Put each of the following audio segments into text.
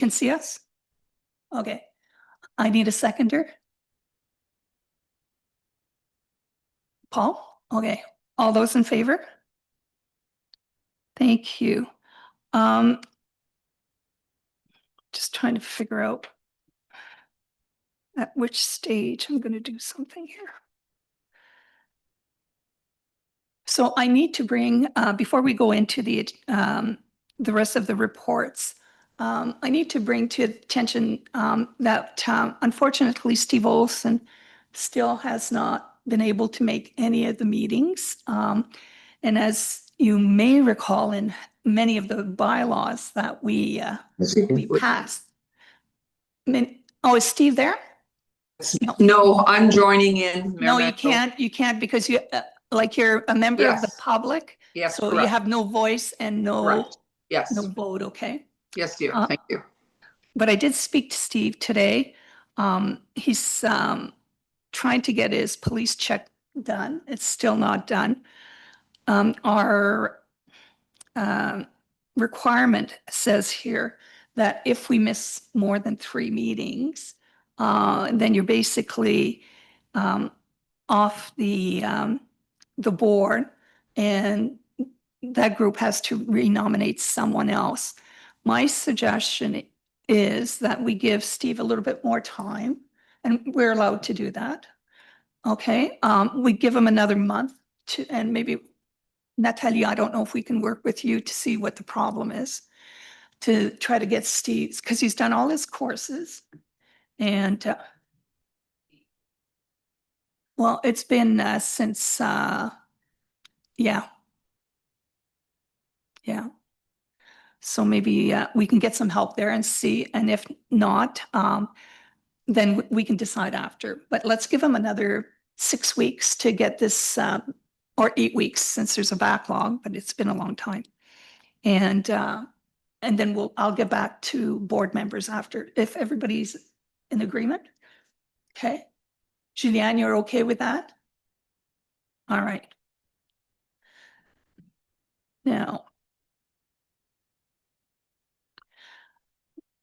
can see us? Okay. I need a seconder. Paul? Okay. All those in favor? Thank you. Just trying to figure out at which stage I'm going to do something here. So I need to bring, before we go into the rest of the reports, I need to bring to attention that unfortunately Steve Olson still has not been able to make any of the meetings. And as you may recall, in many of the bylaws that we passed. Oh, is Steve there? No, I'm joining in. No, you can't. You can't because you like you're a member of the public. Yes, so correct. You have no voice and no Yes. no vote. Okay. Yes, dear. Thank you. But I did speak to Steve today. He's trying to get his police check done. It's still not done. Our requirement says here that if we miss more than 3 meetings, then you're basically off the board, and that group has to renominate someone else. My suggestion is that we give Steve a little bit more time, and we're allowed to do that. Okay, we give him another month to, and maybe Natalia, I don't know if we can work with you to see what the problem is, to try to get Steve's, because he's done all his courses. And well, it's been since, yeah. So maybe we can get some help there and see. And if not, then we can decide after. But let's give him another 6 weeks to get this, or 8 weeks since there's a backlog, but it's been a long time. And then I'll get back to board members after, if everybody's in agreement. Okay. Julianne, you're okay with that? All right. Now,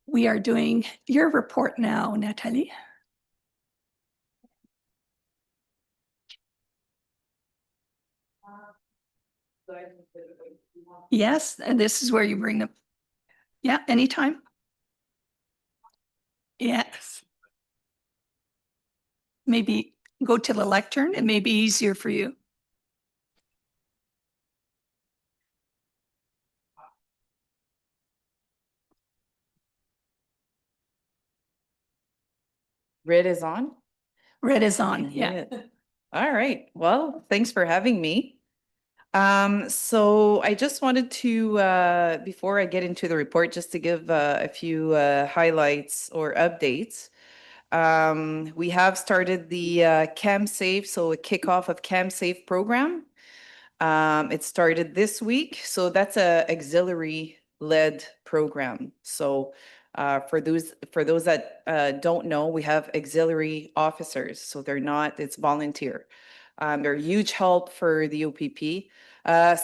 we are doing your report now, Natalie. Yes, and this is where you bring them. Yeah, anytime. Yes. Maybe go to the lectern. It may be easier for you. Red is on? Red is on, yeah. All right. Well, thanks for having me. So I just wanted to, before I get into the report, just to give a few highlights or updates. We have started the CamSafe, so a kickoff of CamSafe program. It started this week, so that's a auxiliary-led program. So for those that don't know, we have auxiliary officers, so they're not, it's volunteer. They're a huge help for the OPP.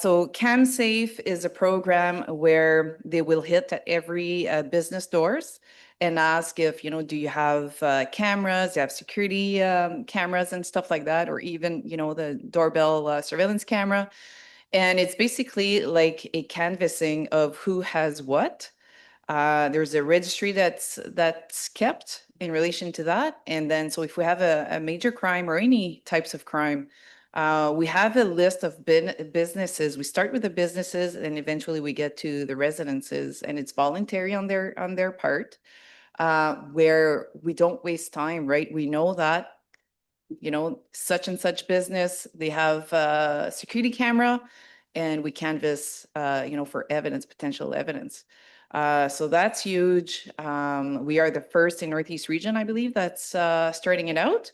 So CamSafe is a program where they will hit at every business doors and ask if, do you have cameras, do you have security cameras and stuff like that, or even, the doorbell surveillance camera. And it's basically like a canvassing of who has what. There's a registry that's kept in relation to that. And then, so if we have a major crime or any types of crime, we have a list of businesses. We start with the businesses and eventually we get to the residences, and it's voluntary on their part, where we don't waste time, right? We know that, such and such business, they have a security camera, and we canvass, for evidence, potential evidence. So that's huge. We are the first in Northeast region, I believe, that's starting it out.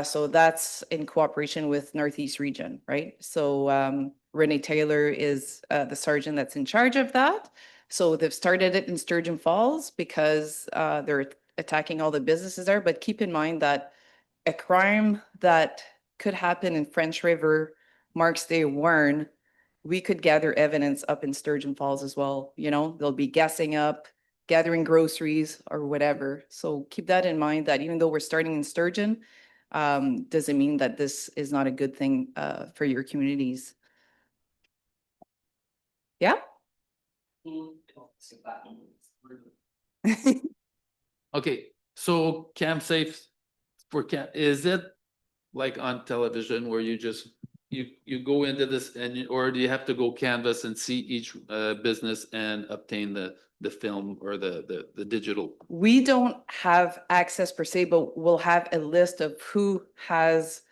So that's in cooperation with Northeast region, right? So Renee Taylor is the sergeant that's in charge of that. So they've started it in Sturgeon Falls because they're attacking all the businesses there. But keep in mind that a crime that could happen in French River, Marks Day, Warren, we could gather evidence up in Sturgeon Falls as well. They'll be gassing up gathering groceries or whatever. So keep that in mind that even though we're starting in Sturgeon, doesn't mean that this is not a good thing for your communities. Yeah. Okay, so Cam Safe for is it like on television where you go into this or do you have to go canvas and see each business and obtain the film or the digital? We don't have access per se, but we'll have a list of who has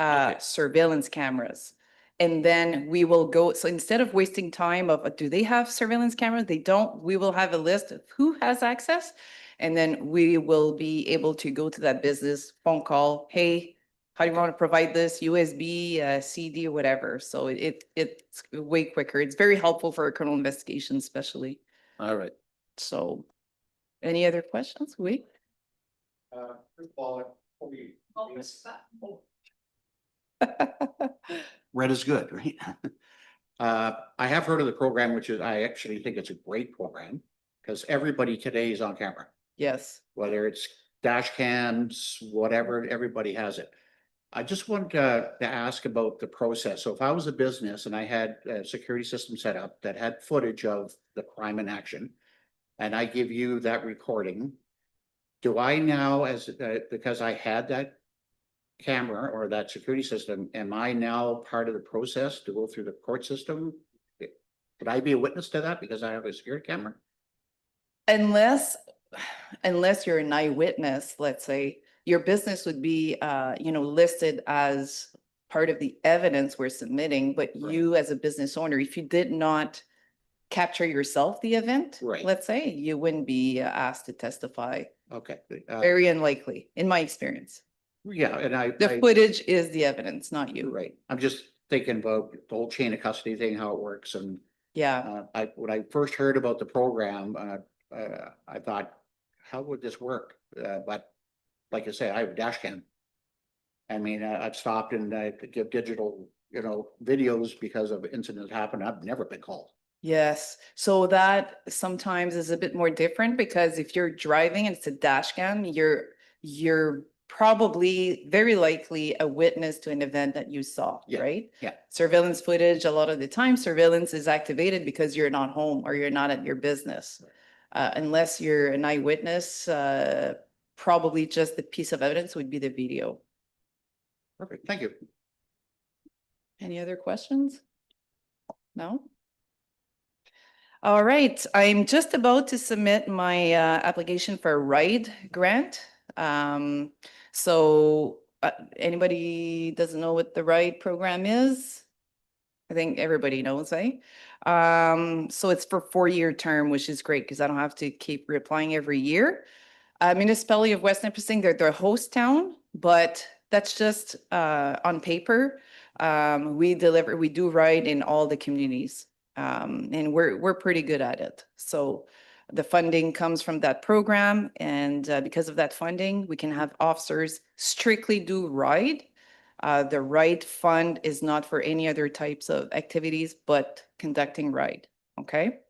Okay. surveillance cameras. And then we will go, so instead of wasting time of, do they have surveillance cameras? They don't. We will have a list of who has access. And then we will be able to go to that business, phone call, hey, how do you want to provide this? USB, CD, or whatever. So it's way quicker. It's very helpful for a criminal investigation, especially. All right. So any other questions? Wait. Red is good, right? I have heard of the program, which is, I actually think it's a great program, because everybody today is on camera, Yes. whether it's dash cams, whatever, everybody has it. I just wanted to ask about the process. So if I was a business and I had a security system set up that had footage of the crime in action, and I give you that recording, do I now, because I had that camera or that security system, am I now part of the process to go through the court system? Would I be a witness to that because I have a security camera? Unless you're an eyewitness, let's say, your business would be, listed as part of the evidence we're submitting, but you as a business owner, if you did not capture yourself the event, Right. let's say, you wouldn't be asked to testify. Okay. Very unlikely, in my experience. Yeah, and The footage is the evidence, not you. right. I'm just thinking about the whole chain of custody thing, how it works. And Yeah. when I first heard about the program, I thought, how would this work? But like I say, I have a dash cam. I mean, I've stopped and give digital, videos because of incidents happen. I've never been called. Yes, so that sometimes is a bit more different because if you're driving and it's a dash cam, you're probably very likely a witness to an event that you saw, Yeah, right? yeah. Surveillance footage, a lot of the time surveillance is activated because you're not home or you're not at your business. Unless you're an eyewitness, probably just the piece of evidence would be the video. Perfect. Thank you. Any other questions? No? All right, I'm just about to submit my application for a RIDE grant. So anybody doesn't know what the RIDE program is? I think everybody knows, eh? So it's for 4-year term, which is great because I don't have to keep reapplying every year. Municipality of West Nipissing, they're the host town, but that's just on paper. We do RIDE in all the communities. And we're pretty good at it. So the funding comes from that program, and because of that funding, we can have officers strictly do RIDE. The RIDE fund is not for any other types of activities, but conducting RIDE. Okay.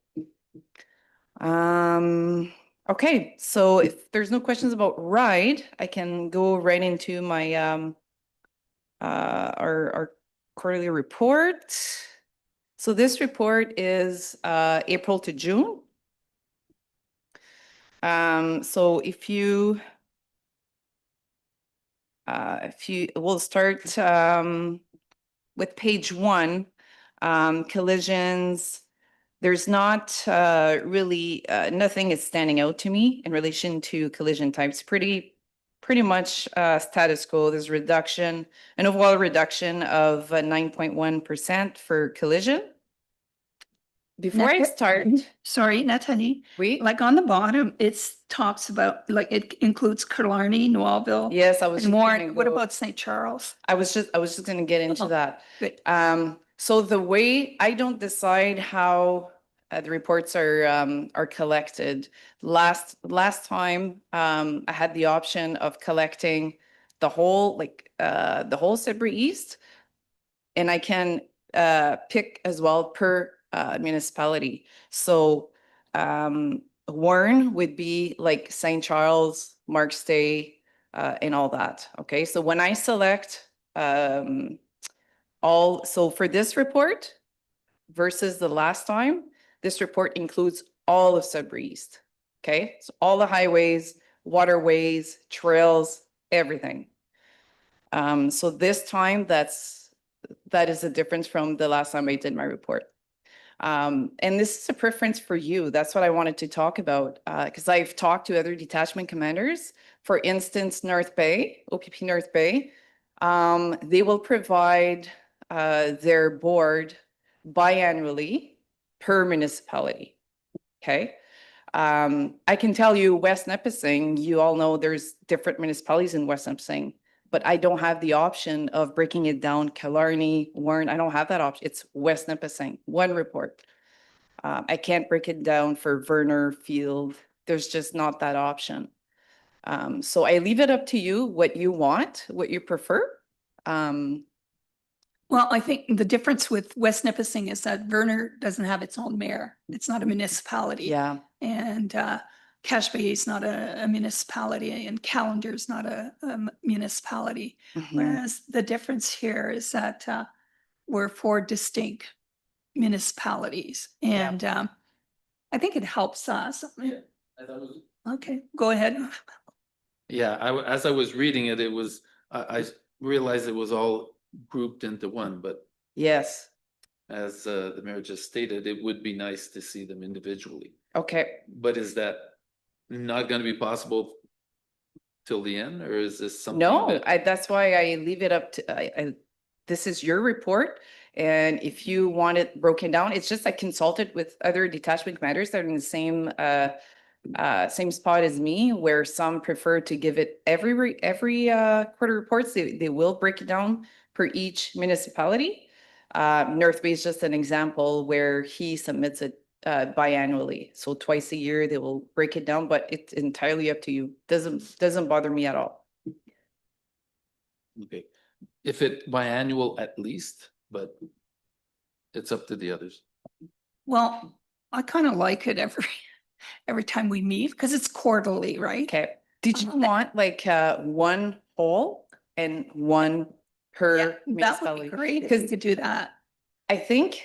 Okay, so if there's no questions about RIDE, I can go right into my our quarterly report. So this report is April to June. So if you we'll start with page 1, collisions. There's not really nothing is standing out to me in relation to collision types. Pretty much status quo. There's an overall reduction of 9.1% for collision. Before I start, Sorry, Natalie, wait. like on the bottom, it talks about, like it includes Killarney, Noelville. Yes, I was And just more. gonna What go- about St. Charles? I was just gonna get into Oh, that. good. So the way I don't decide how the reports are collected. Last time, I had the option of collecting the whole Sudbury East, and I can pick as well per municipality. So Warren would be like St. Charles, Marks Day, and all that. Okay, so when I select so for this report versus the last time, this report includes all of Sudbury East. Okay, so all the highways, waterways, trails, everything. So this time that is a difference from the last time I did my report. And this is a preference for you. That's what I wanted to talk about, because I've talked to other detachment commanders. For instance, North Bay, OPP North Bay, they will provide their board biannually per municipality. Okay. I can tell you West Nipissing, you all know there's different municipalities in West Nipissing, but I don't have the option of breaking it down, Killarney, Warren, I don't have that option. It's West Nipissing, one report. I can't break it down for Verner Field. There's just not that option. So I leave it up to you, what you want, what you prefer. Well, I think the difference with West Nipissing is that Verner doesn't have its own mayor. It's not a municipality. Yeah. And Cache Bay is not a municipality, and Callander is not a municipality. Mhm. Whereas the difference here is that we're 4 distinct municipalities. Yeah. And I think it helps us. As I was- Okay, go ahead. Yeah, as I was reading it, I realized it was all grouped into one, but Yes. as the mayor just stated, it would be nice to see them individually. Okay. But is that not gonna be possible till the end, or is this something No, that? that's why I leave it up to, this is your report. And if you want it broken down, it's just I consulted with other detachment commanders that are in the same spot as me, where some prefer to give it every quarter reports. They will break it down per each municipality. North Bay is just an example where he submits it biannually. So twice a year, they will break it down, but it's entirely up to you. Doesn't bother me at all. Okay, if it biannual at least, but it's up to the others. Well, I kind of like it every time we meet because it's quarterly, right? Okay. Did you want like one whole and one Yeah, per that would be municipality? great if you Because could do that. I think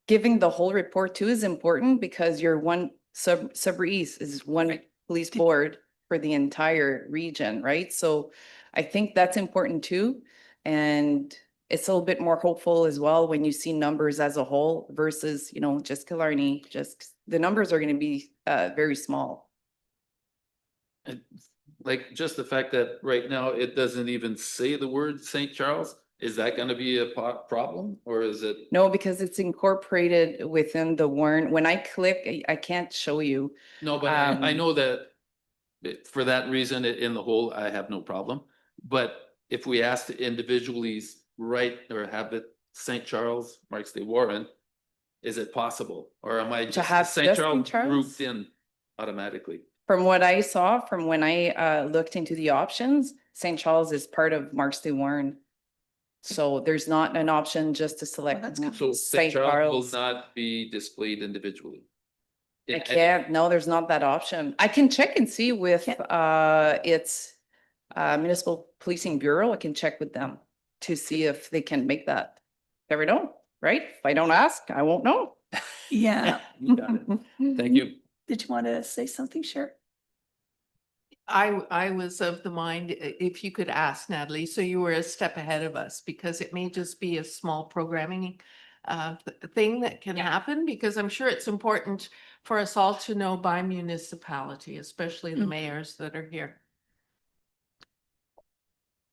giving the whole report too is important because your one Sudbury East is one Right. police Did- board for the entire region, right? So I think that's important too. And it's a little bit more hopeful as well when you see numbers as a whole versus, just Killarney, just the numbers are going to be very small. And like just the fact that right now it doesn't even say the word St. Charles, is that gonna be a problem, or is it? No, because it's incorporated within the Warren. When I click, I can't show you. No, but I Um, know that for that reason, in the whole, I have no problem. But if we ask to individually write or have it St. Charles, Marks Day Warren, is it possible? Or am I just have St. just Charles St. Charles? grouped in automatically? From what I saw, from when I looked into the options, St. Charles is part of Marks Day Warren. So there's not an option just to select that's kind So St. St. Charles will Charles. not be displayed individually. I can't, no, there's not that option. I can check and see with its municipal policing bureau. I can check with them to see if they can make that. Never know, right? If I don't ask, I won't know. Yeah. You got it. Thank you. Did you want to say something? Sure. I was of the mind, if you could ask Natalie, so you were a step ahead of us, because it may just be a small programming thing that can happen, because I'm sure it's important for us all to know by municipality, especially the Mm. mayors that are here.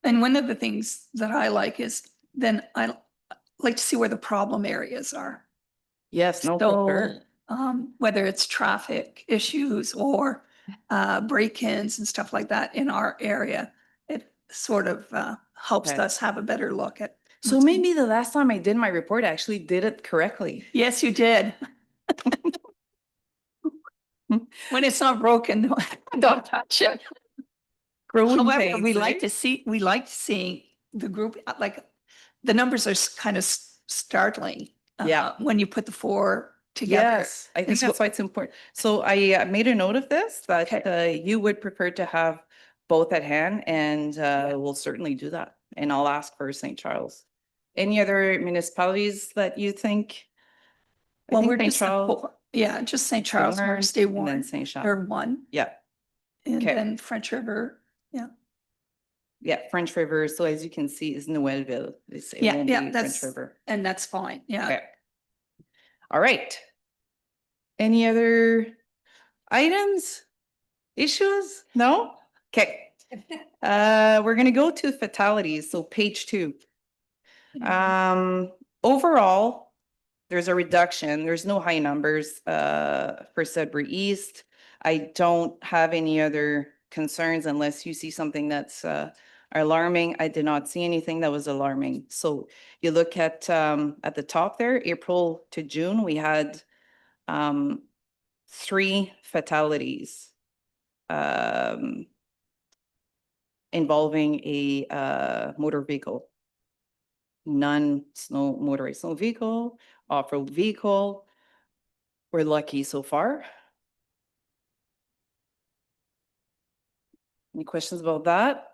And one of the things that I like is then I like to see where the problem areas are. Yes, no, for sure. So whether it's traffic issues or break-ins and stuff like that in our area, it sort of helps Okay. us have a better look at. So what's- maybe the last time I did my report, I actually did it correctly. Yes, you did. When it's not broken, don't touch it. Growing However, pains, we like eh? to see, we like seeing the group, like, the numbers are kind of startling. Yeah. When you put the 4 together. Yes, I think is that's what- why it's important. So I made a note of this, that you would prefer to have both at hand, and we'll certainly do that. And I'll ask for St. Charles. Any other municipalities that you think? I Well, think we're St. just, Charles, yeah, just St. Charles, Warren, Morris Day and then Warren, St. Charles. they're one, Yeah, and Okay. then French River, yeah. yeah, French River. So as you can see, is Noelville. It Yeah, won't yeah, be French that's, River. and that's fine, yeah. Okay. All right. Any other items, issues? No? Okay. We're gonna go to fatalities, so page 2. Overall, there's a reduction. There's no high numbers for Sudbury East. I don't have any other concerns unless you see something that's alarming. I did not see anything that was alarming. So you look at the top there, April to June, we had 3 fatalities involving a motor vehicle. None motorized snow vehicle, off-road vehicle. We're lucky so far. Any questions about that?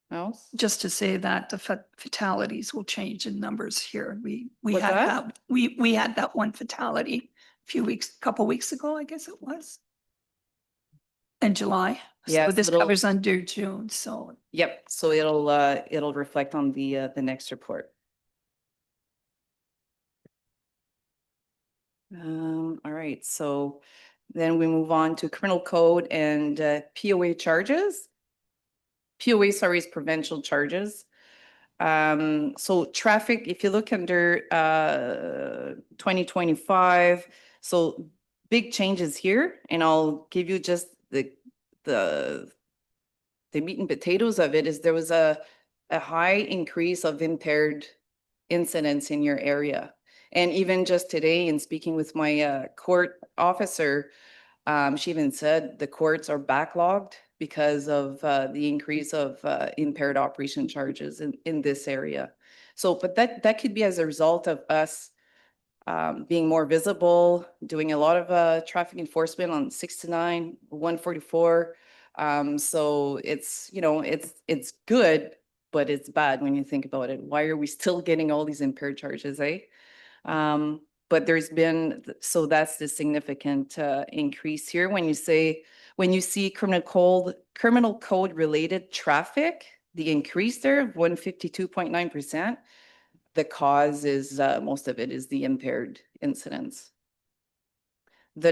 No? Just to say that the fatalities will change in numbers here. We What's had that? that, we had that one fatality a few weeks, couple weeks ago, I guess it was. In July. Yes, So this little- covers under June, so Yep, so it'll reflect on the next report. All right, so then we move on to criminal code and POA charges. POA, sorry, is provincial charges. So traffic, if you look under 2025, so big changes here, and I'll give you just the meat and potatoes of it. Is there was a high increase of impaired incidents in your area. And even just today, in speaking with my court officer, she even said the courts are backlogged because of the increase of impaired operation charges in this area. So, but that could be as a result of us being more visible, doing a lot of traffic enforcement on 69, 144. So it's, you know, it's good, but it's bad when you think about it. Why are we still getting all these impaired charges, eh? But there's been, so that's the significant increase here. When you see criminal code related traffic, the increase there of 152.9%, the cause is, most of it is the impaired incidents. The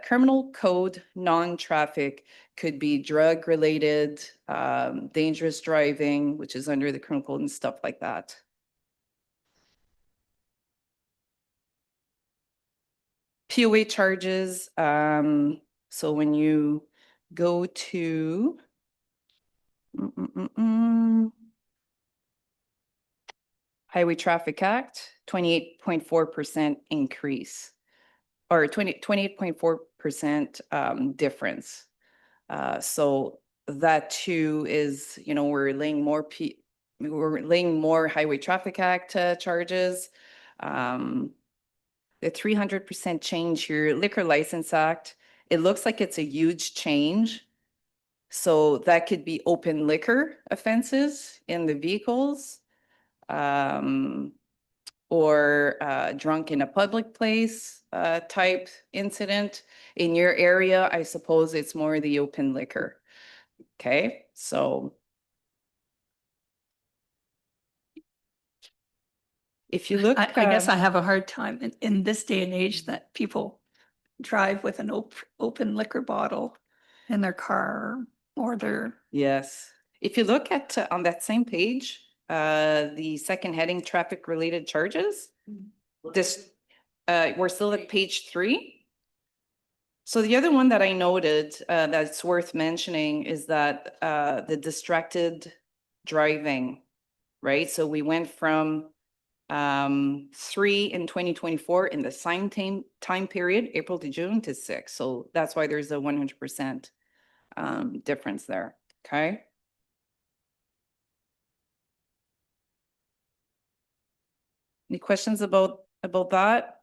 criminal code non-traffic could be drug related, dangerous driving, which is under the criminal code and stuff like that. POA charges, so when you go to Highway Traffic Act, 28.4% increase, or 28.4% difference. So that too is, you know, we're laying more Highway Traffic Act charges. The 300% change here, Liquor License Act, it looks like it's a huge change. So that could be open liquor offenses in the vehicles, or drunk in a public place type incident. In your area, I suppose it's more the open liquor. Okay, so if you look, I guess I have a hard time in this day and age that people drive with an open liquor bottle in their car or their, yes, if you look at on that same page, the second heading, traffic related charges, this we're still at page 3. So the other one that I noted that's worth mentioning is that the distracted driving, right? So we went from 3 in 2024 in the same time period, April to June, to 6. So that's why there's a 100% difference there. Okay. Any questions about that?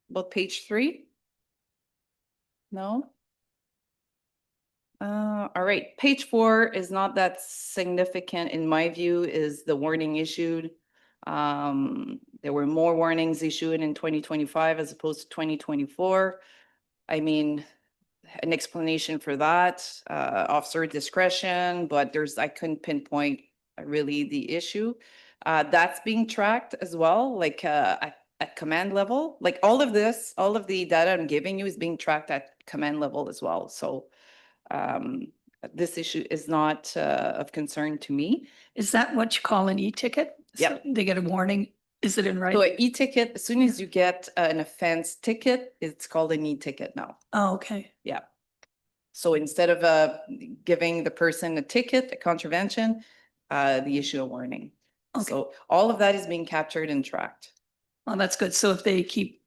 About page 3? No? All right, page 4 is not that significant in my view, is the warning issued. There were more warnings issued in 2025 as opposed to 2024. I mean, an explanation for that, officer discretion, but I couldn't pinpoint really the issue. That's being tracked as well, like at command level. Like all of the data I'm giving you is being tracked at command level as well. So this issue is not of concern to me. Is that what you call an e-ticket? Yeah. So they get a warning. Is it in So writing? an e-ticket, as soon as you get an offense ticket, it's called an e-ticket now. Oh, okay. Yeah. So instead of giving the person a ticket, a contravention, the issue a warning. Okay. So all of that is being captured and tracked. Well, that's good. So if they keep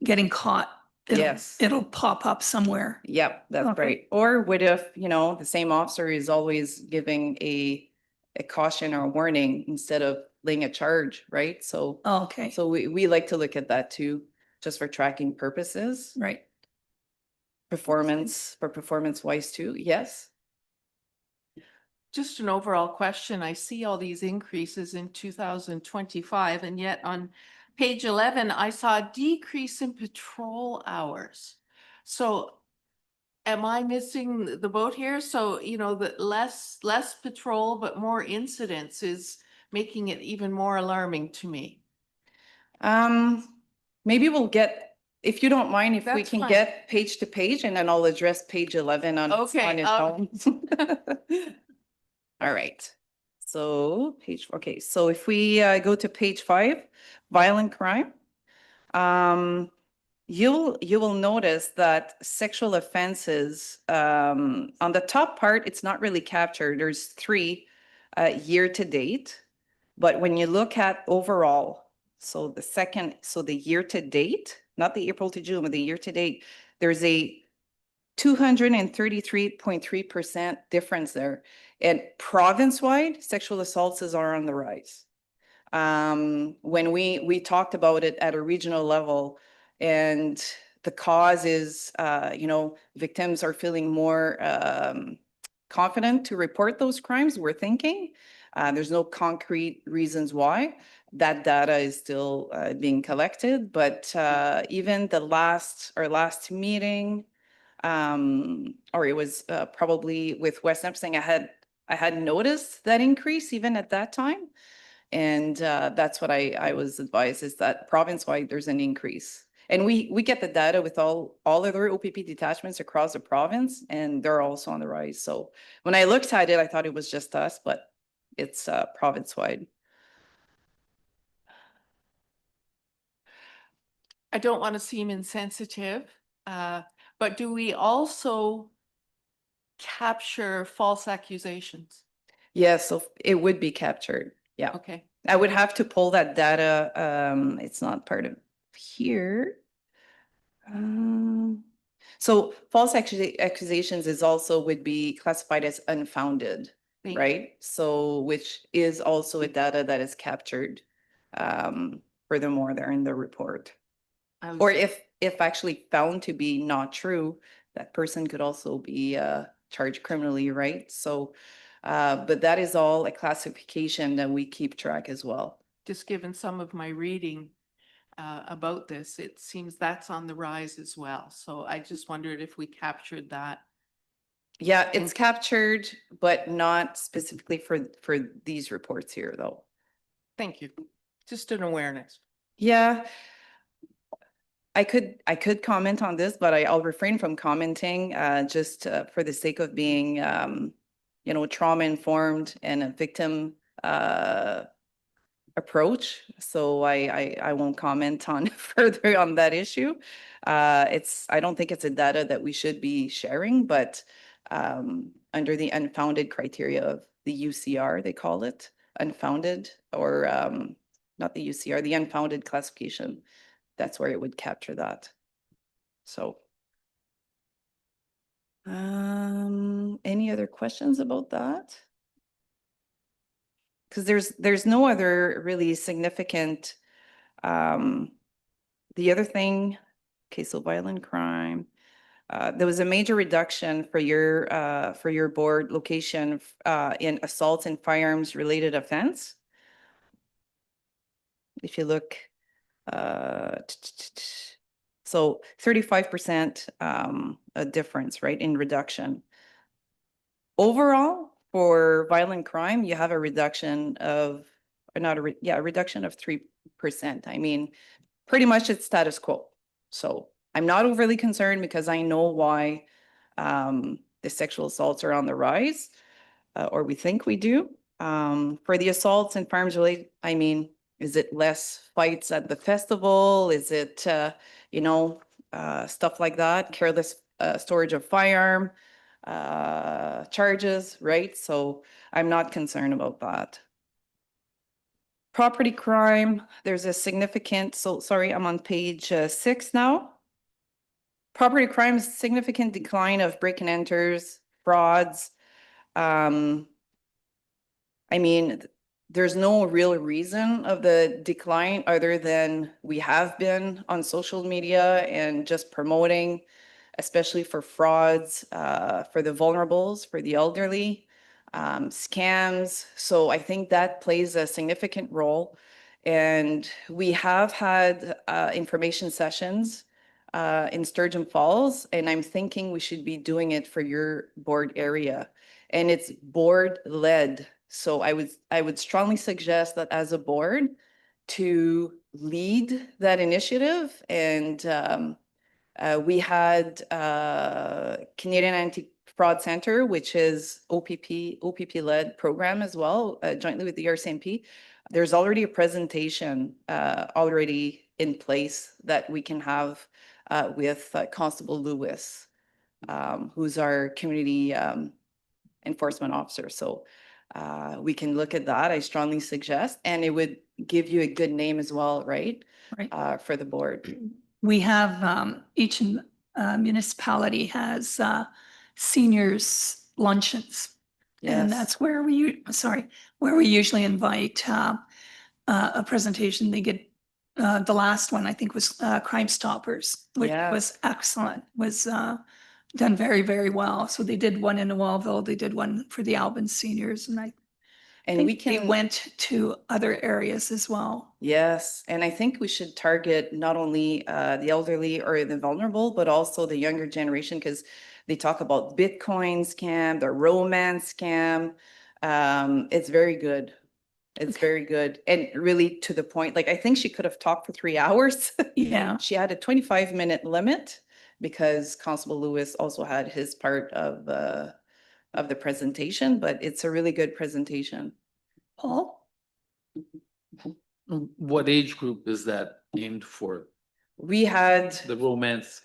getting caught, Yes. it'll pop up somewhere. Yep, that's Okay. right. Or what if, the same officer is always giving a caution or a warning instead of laying a charge, right? So, Oh, okay, so we like to look at that too, just for tracking purposes, right. performance wise too. Yes. Just an overall question. I see all these increases in 2025, and yet on page 11, I saw a decrease in patrol hours. So am I missing the boat here? So, the less patrol, but more incidents is making it even more alarming to me. Maybe we'll get, if you don't mind, if we That's can fine. get page to page, and then I'll address page 11 on Okay, its own. All right. So okay. So if we go to page 5, violent crime, you will notice that sexual offenses, on the top part, it's not really captured. There's 3 year to date, but when you look at overall, so the year to date, not the April to June, but the year to date, there's a 233.3% difference there. And province-wide, sexual assaults are on the rise. When we talked about it at a regional level, and the cause is, victims are feeling more confident to report those crimes, we're thinking. There's no concrete reasons why. That data is still being collected, but even our last meeting, or it was probably with West Nipissing, I had noticed that increase even at that time. And that's what I was advised, is that province-wide, there's an increase. And we get the data with all other OPP detachments across the province, and they're also on the rise. So when I looked at it, I thought it was just us, but it's province-wide. I don't want to seem insensitive, but do we also capture false accusations? Yeah, so it would be captured. Yeah. Okay. I would have to pull that data. It's not part of here. So false accusations would be classified as unfounded, Thank you. right? So which is also a data that is captured furthermore there in the report. Or if actually found to be not true, that person could also be charged criminally, right? So but that is all a classification that we keep track as well. Just given some of my reading about this, it seems that's on the rise as well. So I just wondered if we captured that. Yeah, it's captured, but not specifically for these reports here, though. Thank you. Just an awareness. Yeah. I could comment on this, but I'll refrain from commenting just for the sake of being, trauma informed and a victim approach. So I won't comment on further on that issue. I don't think it's a data that we should be sharing, but under the unfounded criteria of the UCR, they call it unfounded, or not the UCR, the unfounded classification. That's where it would capture that. So. Any other questions about that? because there's no other really significant, the other thing, okay, so violent crime. There was a major reduction for your board location in assaults and firearms related offense. If you look, so 35% a difference, right, in reduction. Overall, for violent crime, you have a reduction of, or not a reduction of 3%. I mean, pretty much it's status quo. So I'm not overly concerned because I know why the sexual assaults are on the rise, or we think we do. For the assaults and firearms related, I mean, is it less fights at the festival? Is it, stuff like that? Careless storage of firearm charges, right? So I'm not concerned about that. Property crime, there's a significant, so sorry, I'm on page 6 now. Property crime is significant decline of break and enters, frauds. I mean, there's no real reason of the decline other than we have been on social media and just promoting, especially for frauds, for the vulnerables, for the elderly, scams. So I think that plays a significant role. And we have had information sessions in Sturgeon Falls, and I'm thinking we should be doing it for your board area. And it's board led. So I would strongly suggest that as a board to lead that initiative. And we had Canadian Anti-Fraud Center, which is OPP led program as well, jointly with the RCMP. There's already a presentation already in place that we can have with Constable Lewis, who's our community enforcement officer. So we can look at that. I strongly suggest, and it would give you a good name as well, right? Right. For the board. We have, each municipality has seniors luncheons. And Yes. that's where where we usually invite a presentation. They get, the last one I think was Crime Stoppers, which Yeah. was excellent, was done very, very well. So they did one in Wellville, they did one for the Alban seniors, and I And we think they can, went to other areas as well. yes, and I think we should target not only the elderly or the vulnerable, but also the younger generation, because they talk about Bitcoin scam, the romance scam. It's very good. It's Okay. very good. And really to the point, like I think she could have talked for 3 hours. Yeah. She had a 25-minute limit because Constable Lewis also had his part of the presentation, but it's a really good presentation. Paul? What age group is that aimed for? We had The romance,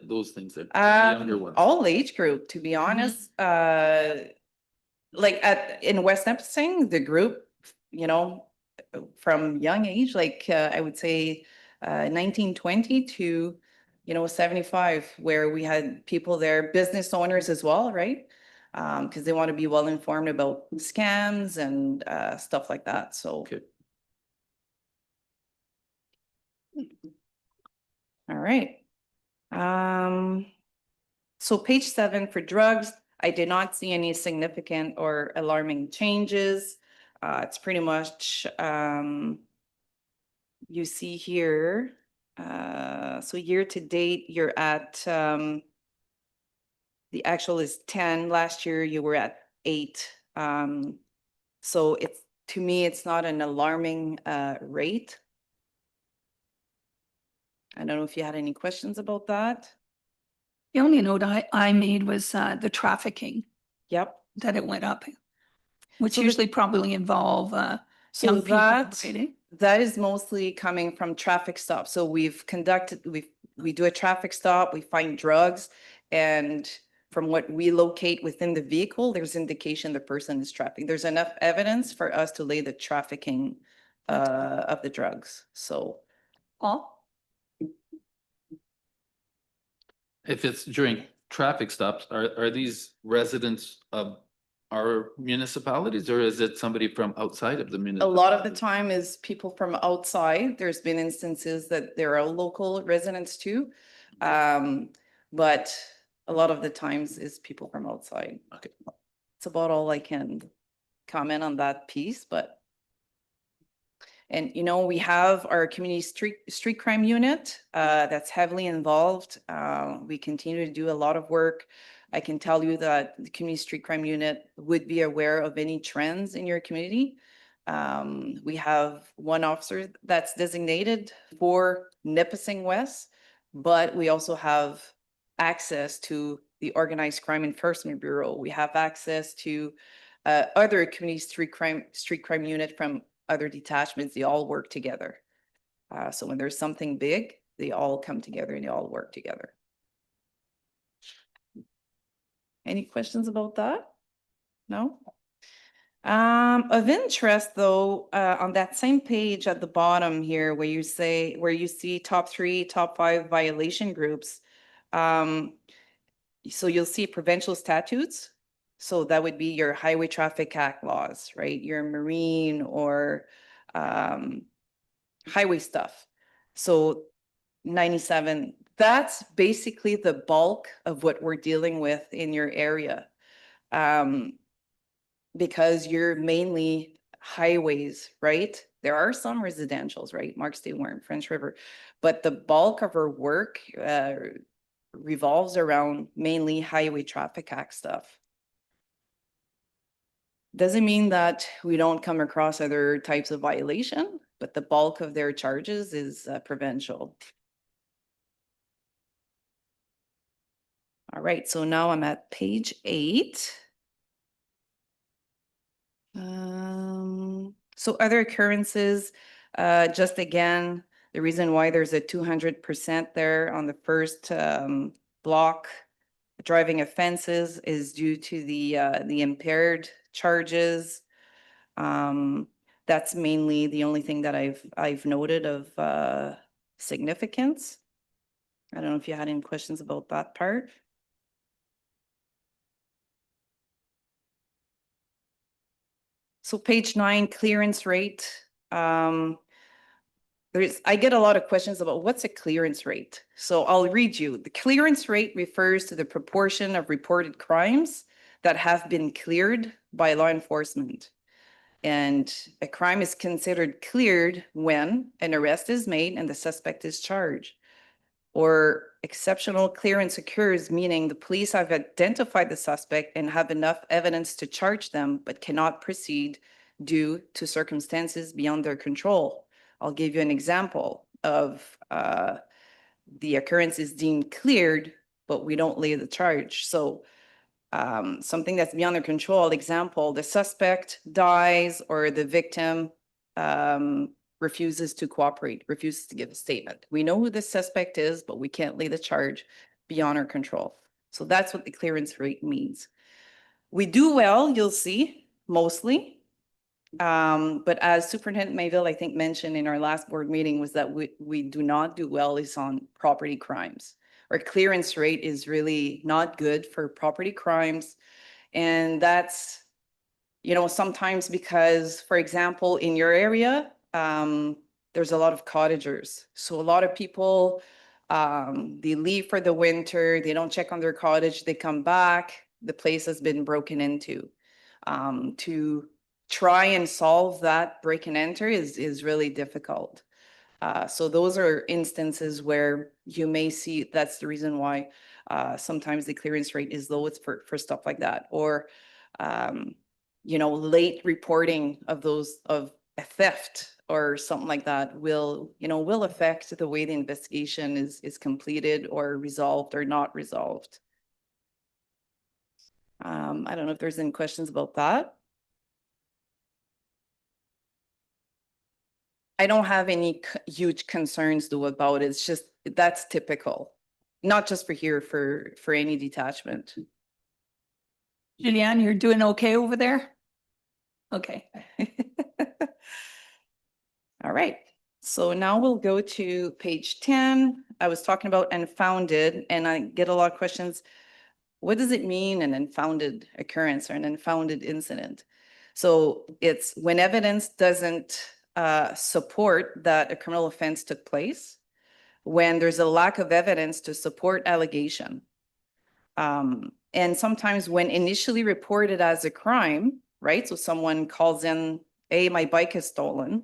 those things, the younger ones? all age group, to be honest. Like in West Nipissing, the group, from young age, like I would say 1920 to 75, where we had people there, business owners as well, right? Because they want to be well informed about scams and stuff like that. So Okay. all right. So page 7 for drugs, I did not see any significant or alarming changes. It's pretty much, you see here, so year to date, you're at, the actual is 10. Last year you were at 8. So it's, to me, it's not an alarming rate. I don't know if you had any questions about that. The only note I made was the trafficking, Yep. that it went up, which So the- usually probably involve So young people, that, right? that is mostly coming from traffic stops. So we do a traffic stop, we find drugs, and from what we locate within the vehicle, there's indication the person is trafficking. There's enough evidence for us to lay the trafficking of the drugs. So Paul? If it's during traffic stops, are these residents of our municipalities, or is it somebody from outside of the A municipality? lot of the time is people from outside. There's been instances that there are local residents too. But a lot of the times is people from outside. Okay. It's about all I can comment on that piece, but. And, you know, we have our community street crime unit that's heavily involved. We continue to do a lot of work. I can tell you that the community street crime unit would be aware of any trends in your community. We have one officer that's designated for Nipissing West, but we also have access to the Organized Crime Enforcement Bureau. We have access to other community street crime unit from other detachments. They all work together. So when there's something big, they all come together and they all work together. Any questions about that? No? Of interest though, on that same page at the bottom here, where you see top 3, top 5 violation groups. So you'll see provincial statutes. So that would be your Highway Traffic Act laws, right? Your marine or highway stuff. So 97, that's basically the bulk of what we're dealing with in your area. Because you're mainly highways, right? There are some residentials, right? Marks Day Warren, French River, but the bulk of our work revolves around mainly Highway Traffic Act stuff. Doesn't mean that we don't come across other types of violation, but the bulk of their charges is provincial. All right, so now I'm at page 8. So other occurrences, just again, the reason why there's a 200% there on the first block, driving offenses, is due to the impaired charges. That's mainly the only thing that I've noted of significance. I don't know if you had any questions about that part. So page 9, clearance rate. I get a lot of questions about what's a clearance rate. So I'll read you. The clearance rate refers to the proportion of reported crimes that have been cleared by law enforcement. And a crime is considered cleared when an arrest is made and the suspect is charged. Or exceptional clearance occurs, meaning the police have identified the suspect and have enough evidence to charge them, but cannot proceed due to circumstances beyond their control. I'll give you an example of the occurrence is deemed cleared, but we don't lay the charge. So something that's beyond their control, example, the suspect dies or the victim refuses to cooperate, refuses to give a statement. We know who the suspect is, but we can't lay the charge beyond our control. So that's what the clearance rate means. We do well, you'll see, mostly. But as Superintendent Mayville, I think, mentioned in our last board meeting, was that we do not do well is on property crimes. Our clearance rate is really not good for property crimes. And that's, you know, sometimes because, for example, in your area, there's a lot of cottagers. So a lot of people, they leave for the winter, they don't check on their cottage, they come back, the place has been broken into. To try and solve that break and enter is really difficult. So those are instances where you may see, that's the reason why sometimes the clearance rate is low. It's for stuff like that. Or, you know, late reporting of a theft or something like that will affect the way the investigation is completed or resolved or not resolved. I don't know if there's any questions about that. I don't have any huge concerns though about it. It's just, that's typical, not just for here, for any detachment. Julianne, you're doing okay over there? Okay. All right. So now we'll go to page 10. I was talking about unfounded, and I get a lot of questions. what does it mean, an unfounded occurrence or an unfounded incident? So it's when evidence doesn't support that a criminal offense took place, when there's a lack of evidence to support allegation. And sometimes when initially reported as a crime, right? So someone calls in, hey, my bike is stolen,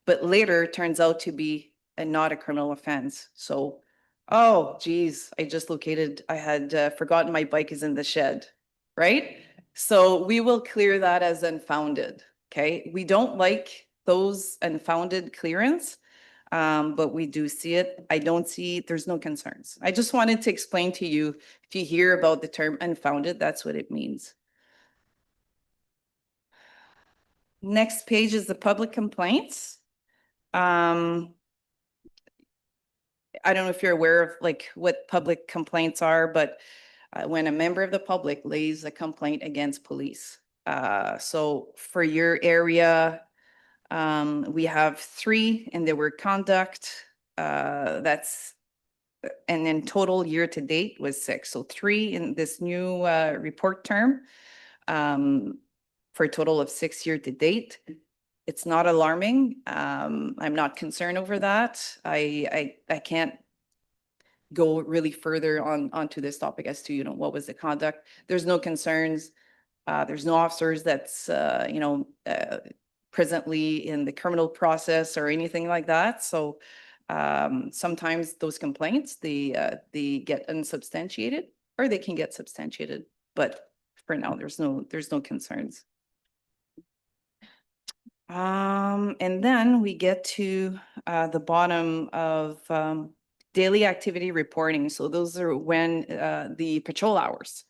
but later turns out to be not a criminal offense. So, oh, geez, I had forgotten my bike is in the shed, right? So we will clear that as unfounded, okay? We don't like those unfounded clearance, but we do see it. I don't see, there's no concerns. I just wanted to explain to you, if you hear about the term unfounded, that's what it means. Next page is the public complaints. I don't know if you're aware of like what public complaints are, but when a member of the public lays a complaint against police. So for your area, we have 3 in the word conduct. And then total year to date was 6. So 3 in this new report term for a total of 6 year to date. It's not alarming. I'm not concerned over that. I can't go really further onto this topic as to, what was the conduct. There's no concerns. There's no officers that's, presently in the criminal process or anything like that. So sometimes those complaints, they get unsubstantiated or they can get substantiated. But for now, there's no concerns. And then we get to the bottom of daily activity reporting. So those are when the patrol hours.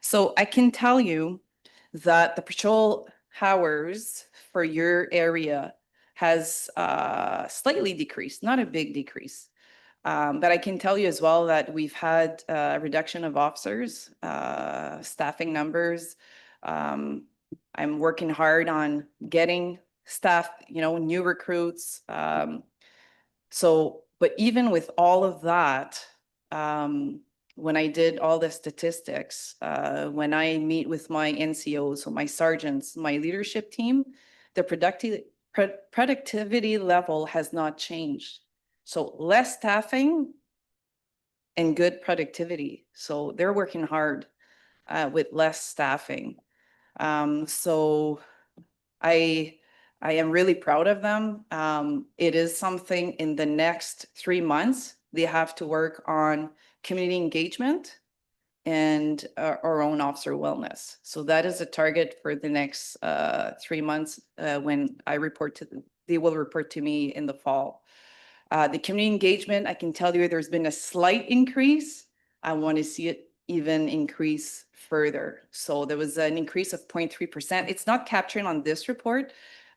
So I can tell you that the patrol hours for your area has slightly decreased, not a big decrease. But I can tell you as well that we've had a reduction of officers, staffing numbers. I'm working hard on getting staff, new recruits. But even with all of that, when I did all the statistics, when I meet with my NCOs, so my sergeants, my leadership team, the productivity level has not changed. So less staffing and good productivity. So they're working hard with less staffing. So I am really proud of them. It is something in the next 3 months, they have to work on community engagement and our own officer wellness. So that is a target for the next 3 months when they will report to me in the fall. The community engagement, I can tell you there's been a slight increase. I want to see it even increase further. So there was an increase of 0.3%. It's not captured on this report,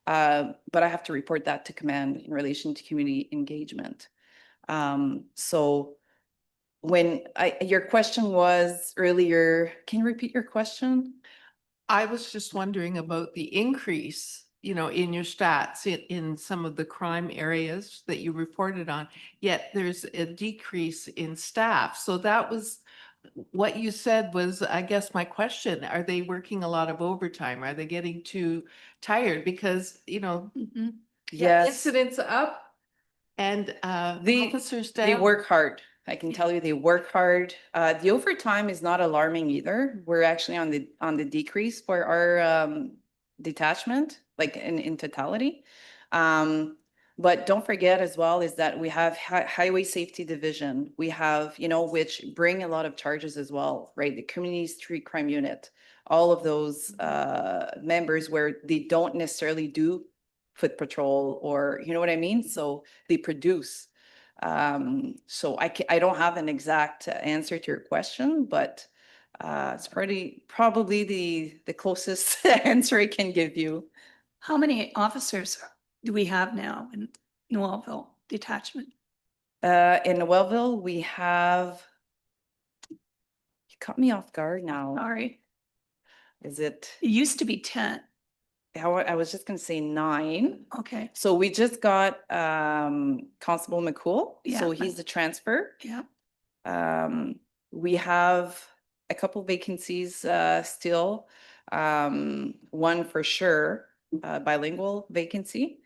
but I have to report that to command in relation to community engagement. So your question was earlier, can you repeat your question? I was just wondering about the increase, in your stats in some of the crime areas that you reported on, yet there's a decrease in staff. So that was what you said was, I guess, my question. Are they working a lot of overtime? Are they getting too tired? Because, Mhm. Yes. incidents up and officers down. They work hard. I can tell you they work hard. The overtime is not alarming either. We're actually on the decrease for our detachment, like in totality. But don't forget as well is that we have highway safety division. We have, which bring a lot of charges as well, right? The community street crime unit, all of those members where they don't necessarily do foot patrol or, you know what I mean? So they produce. So I don't have an exact answer to your question, but it's probably the closest answer I can give you. How many officers do we have now in Noelville detachment? In Noelville, we have, you caught me off guard now. Sorry, Is it, it used to be 10. I was just gonna say 9. Okay, So we just got Constable McCool. Yeah. So he's the transfer. yeah. We have a couple vacancies still. One for sure, bilingual vacancy.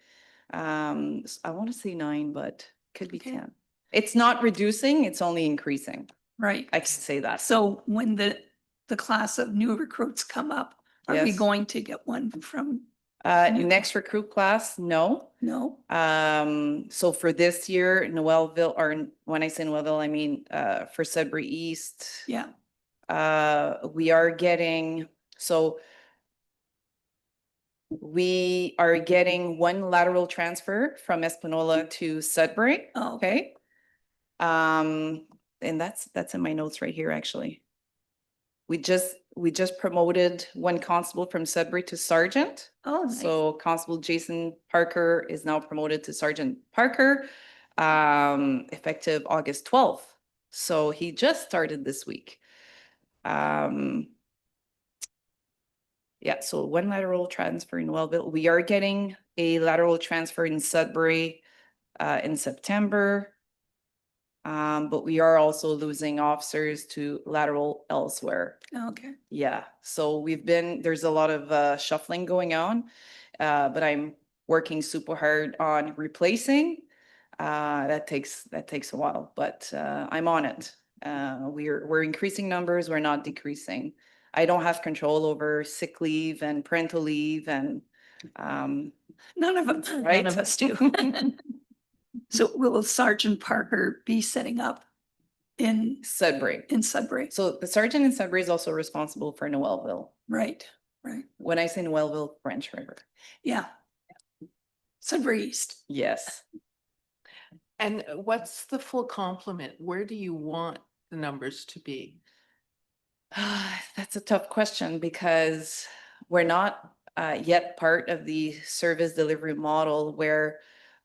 I want to say 9, but could be Okay. 10. It's not reducing, it's only increasing. Right. I can say that. So when the class of new recruits come up, are we Yes. going to get one from, Next recruit class, no. no? So for this year, Noelville, or when I say Noelville, I mean, for Sudbury East, Yeah, we are getting, so we are getting 1 lateral transfer from Espanola to Sudbury. oh, Okay. And that's in my notes right here, actually. We just promoted 1 constable from Sudbury to sergeant. oh, nice. So Constable Jason Parker is now promoted to Sergeant Parker, effective August 12th. So he just started this week. Yeah, so 1 lateral transfer in Wellville. We are getting a lateral transfer in Sudbury in September. But we are also losing officers to lateral elsewhere. Okay, Yeah, so there's a lot of shuffling going on, but I'm working super hard on replacing. That takes a while, but I'm on it. We're increasing numbers, we're not decreasing. I don't have control over sick leave and parental leave and none of Right? us do. So will Sergeant Parker be setting up in Sudbury. Sudbury? So the sergeant in Sudbury is also responsible for Noelville. Right, right, When I say Noelville, French River. yeah. Sudbury East. Yes. And what's the full complement? Where do you want the numbers to be? That's a tough question because we're not yet part of the service delivery model where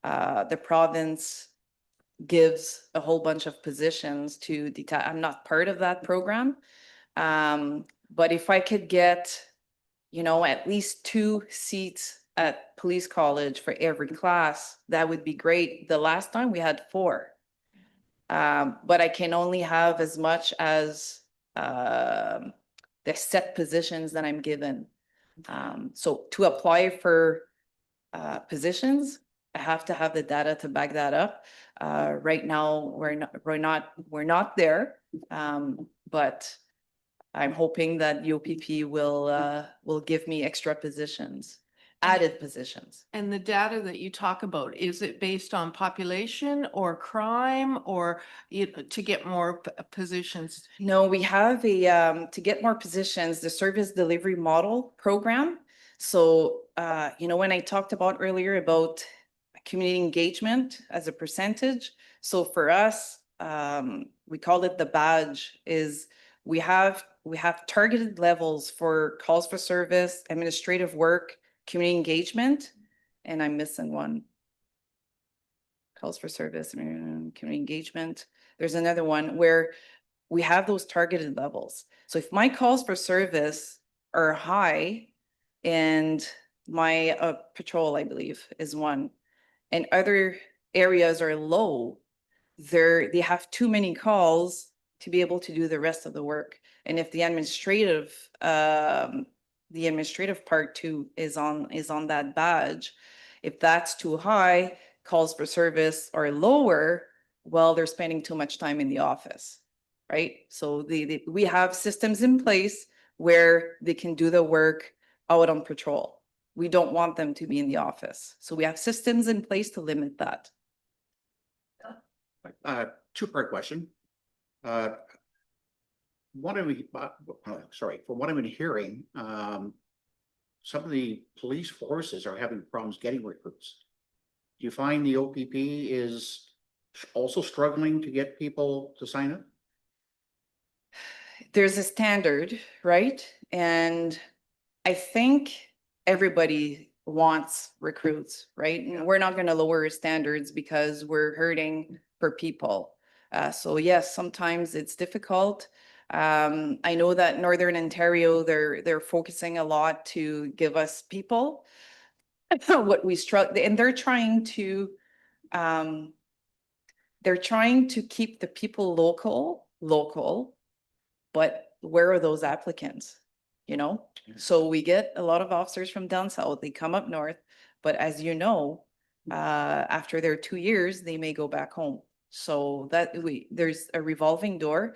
the province gives a whole bunch of positions to detach. I'm not part of that program. But if I could get, at least 2 seats at police college for every class, that would be great. The last time we had 4. But I can only have as much as the set positions that I'm given. So to apply for positions, I have to have the data to back that up. Right now, we're not there. But I'm hoping that the OPP will give me extra positions, added positions. And the data that you talk about, is it based on population or crime or to get more positions? No, we have to get more positions, the service delivery model program. So, when I talked about earlier about community engagement as a percentage. So for us, we call it the badge is we have targeted levels for calls for service, administrative work, community engagement, and I'm missing one. Calls for service, community engagement. There's another one where we have those targeted levels. So if my calls for service are high and my patrol, I believe, is 1, and other areas are low, they have too many calls to be able to do the rest of the work. And if the administrative part too is on that badge, if that's too high, calls for service are lower, well, they're spending too much time in the office, right? So we have systems in place where they can do the work out on patrol. We don't want them to be in the office. So we have systems in place to limit that. 2-part question. From what I've been hearing, some of the police forces are having problems getting recruits. Do you find the OPP is also struggling to get people to sign up? There's a standard, right? And I think everybody wants recruits, right? And we're not going to lower standards because we're hurting for people. So yes, sometimes it's difficult. I know that Northern Ontario, they're focusing a lot to give us people what we struggle, and they're trying to keep the people local, but where are those applicants? You know, so we get a lot of officers from down south, they come up north, but as you know, after their 2 years, they may go back home. So there's a revolving door.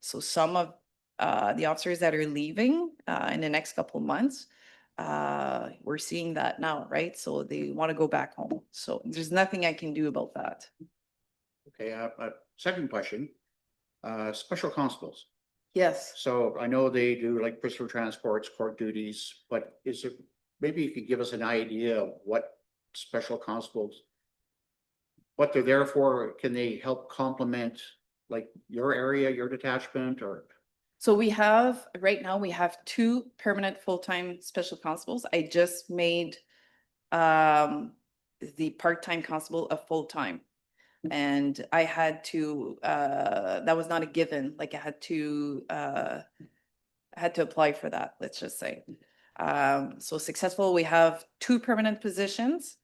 So some of the officers that are leaving in the next couple of months, we're seeing that now, right? So they want to go back home. So there's nothing I can do about that. Okay, second question, special constables. Yes. So I know they do like prisoner transports, court duties, but maybe you could give us an idea of what special constables, what they're there for? Can they help complement like your area, your detachment, or? So right now we have 2 permanent full-time special constables. I just made the part-time constable a full-time. And I had to, that was not a given, like I had to apply for that, let's just say. So successful, we have 2 permanent positions.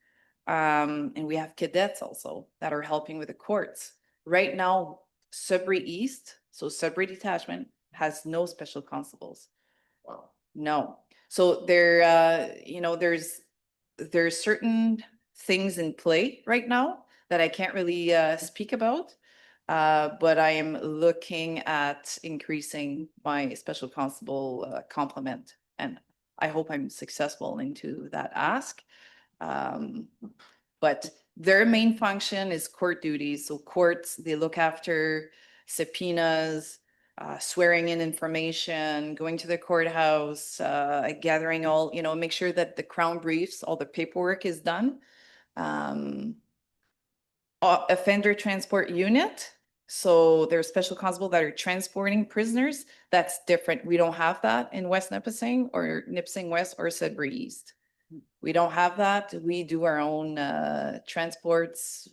And we have cadets also that are helping with the courts. Right now, Sudbury East, so Sudbury Detachment, has no special constables. Wow. No. So there's certain things in play right now that I can't really speak about. But I am looking at increasing my special constable complement, and I hope I'm successful into that ask. But their main function is court duties. So courts, they look after subpoenas, swearing in information, going to the courthouse, gathering all, make sure that the Crown briefs, all the paperwork is done. Offender transport unit. So there's special constable that are transporting prisoners. That's different. We don't have that in West Nipissing or Nipissing West or Sudbury East. We don't have that. We do our own transports.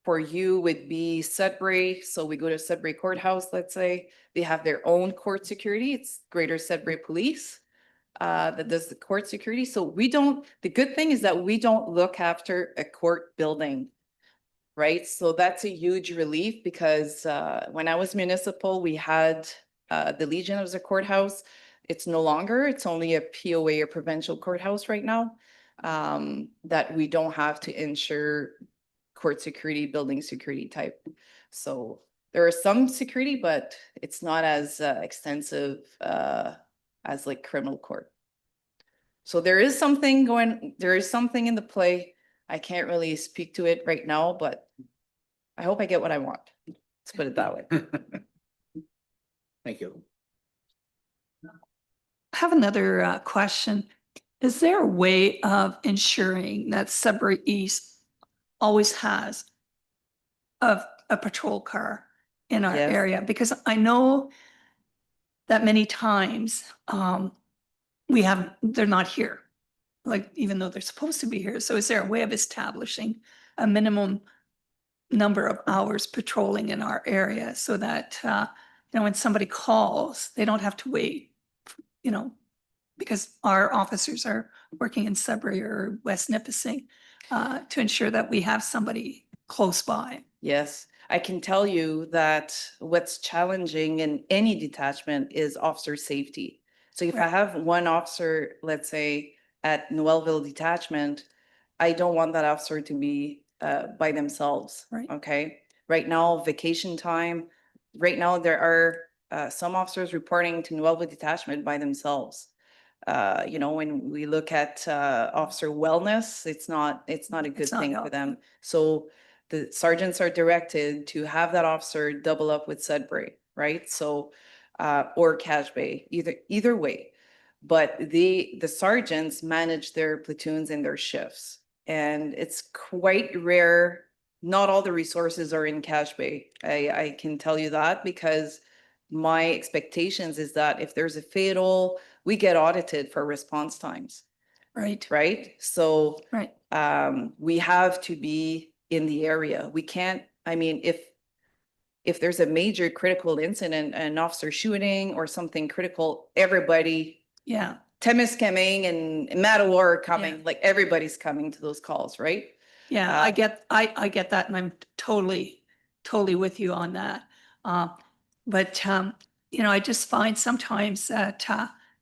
For you would be Sudbury. So we go to Sudbury Courthouse, let's say. They have their own court security. It's Greater Sudbury Police that does the court security. So the good thing is that we don't look after a court building, right? So that's a huge relief because when I was municipal, we had the Legion as a courthouse. It's no longer, it's only a POA or provincial courthouse right now, that we don't have to ensure court security, building security type. So there is some security, but it's not as extensive as like criminal court. So there is something in the play. I can't really speak to it right now, but I hope I get what I want. Let's put it that way. Thank you. I have another question. Is there a way of ensuring that Sudbury East always has a patrol car in our Yes. area? Because I know that many times they're not here, like even though they're supposed to be here. So is there a way of establishing a minimum number of hours patrolling in our area so that when somebody calls, they don't have to wait, because our officers are working in Sudbury or West Nipissing to ensure that we have somebody close by. Yes, I can tell you that what's challenging in any detachment is officer safety. So if I Right. have one officer, let's say at Noelville Detachment, I don't want that officer to be by themselves. Right. Okay. Right now, vacation time. Right now, there are some officers reporting to Noelville Detachment by themselves. When we look at officer wellness, it's not a good It's not thing for healthy. them. So the sergeants are directed to have that officer double up with Sudbury, right? So, or Cache Bay, either way. But the sergeants manage their platoons and their shifts. And it's quite rare. Not all the resources are in Cache Bay. I can tell you that because my expectations is that if there's a fatal, we get audited for response times, Right. right? So Right. we have to be in the area. We can't, if there's a major critical incident, an officer shooting or something critical, everybody, Yeah. Temiskaming and Mattawa are coming, Yeah. like everybody's coming to those calls, right? Yeah, I get that, and I'm totally with you on that. But, I just find sometimes that,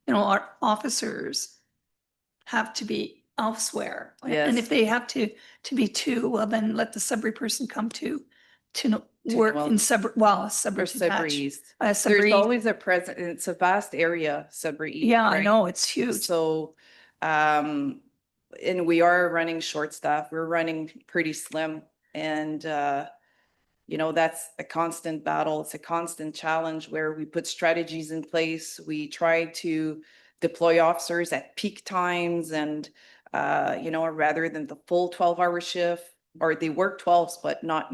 our officers have to be elsewhere. And Yes. if they have to be two, well, then let the Sudbury person come to To work in Noel- Sudbury, well, Or Sudbury Sudbury detached. East. Sudbury There's East. always a present, it's a vast area, Sudbury East. Yeah, I right? know, it's huge. So, and we are running short staff, we're running pretty slim and, that's a constant battle. It's a constant challenge where we put strategies in place. We try to deploy officers at peak times and, rather than the full 12-hour shift, or they work 12s, but not,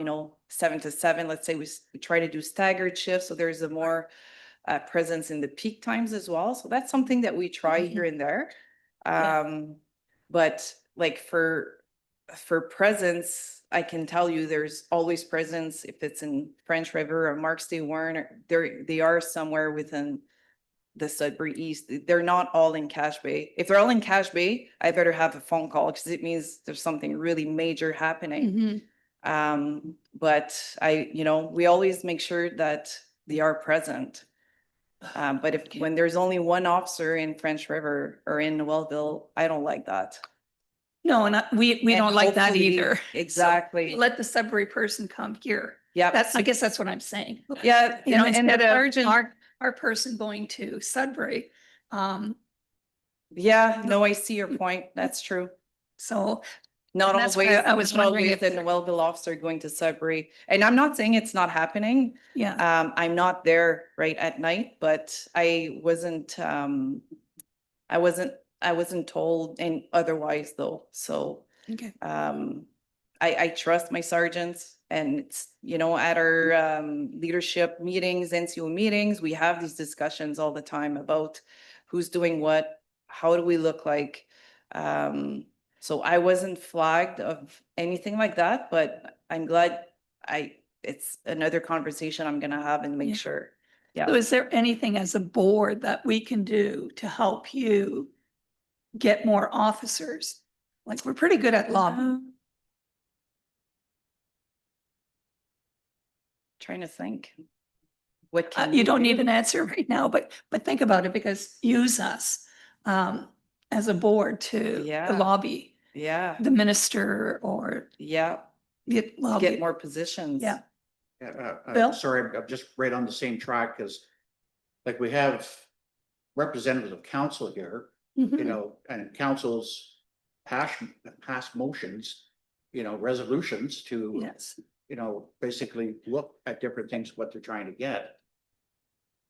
7 to 7. Let's say we try to do staggered shifts. So there's a more presence in the peak times as well. So that's something that we try Mhm. here and there. Yeah. But like for presence, I can tell you there's always presence if it's in French River or Marks de Warren, or they are somewhere within the Sudbury East. They're not all in Cache Bay. If they're all in Cache Bay, I better have a phone call because it means there's something really major happening. Mhm. But we always make sure that they are present. But when there's only one officer in French River or in Noelville, I don't like that. No, and we And don't like that hopefully- either. So Exactly. let the Sudbury person come here. Yeah. I guess that's what I'm saying. Yeah. You know, and instead the of sergeant, our person going to Sudbury. yeah, no, I see your point. That's true. So Not And that's why always, I was not wondering always if a Noelville officer going to Sudbury. And I'm not saying it's not happening. yeah, I'm not there right at night, but I wasn't told and otherwise though. So okay. I trust my sergeants and it's, at our leadership meetings, NCO meetings, we have these discussions all the time about who's doing what, how do we look like. So I wasn't flagged of anything like that, but I'm glad it's another conversation I'm gonna have and Yeah. make sure. Yeah. So is there anything as a board that we can do to help you get more officers? Like, we're pretty good at lobbying. Trying to think. What can You we don't need do? an answer right now, but think about it, because use us as a board to Yeah. lobby Yeah, the minister or yeah, get to lobby. get more positions. Yeah. Bill? Bill? Sorry, I'm just right on the same track because like we have representatives of council here, Mhm. and councils pass motions, resolutions to, Yes. basically look at different things, what they're trying to get.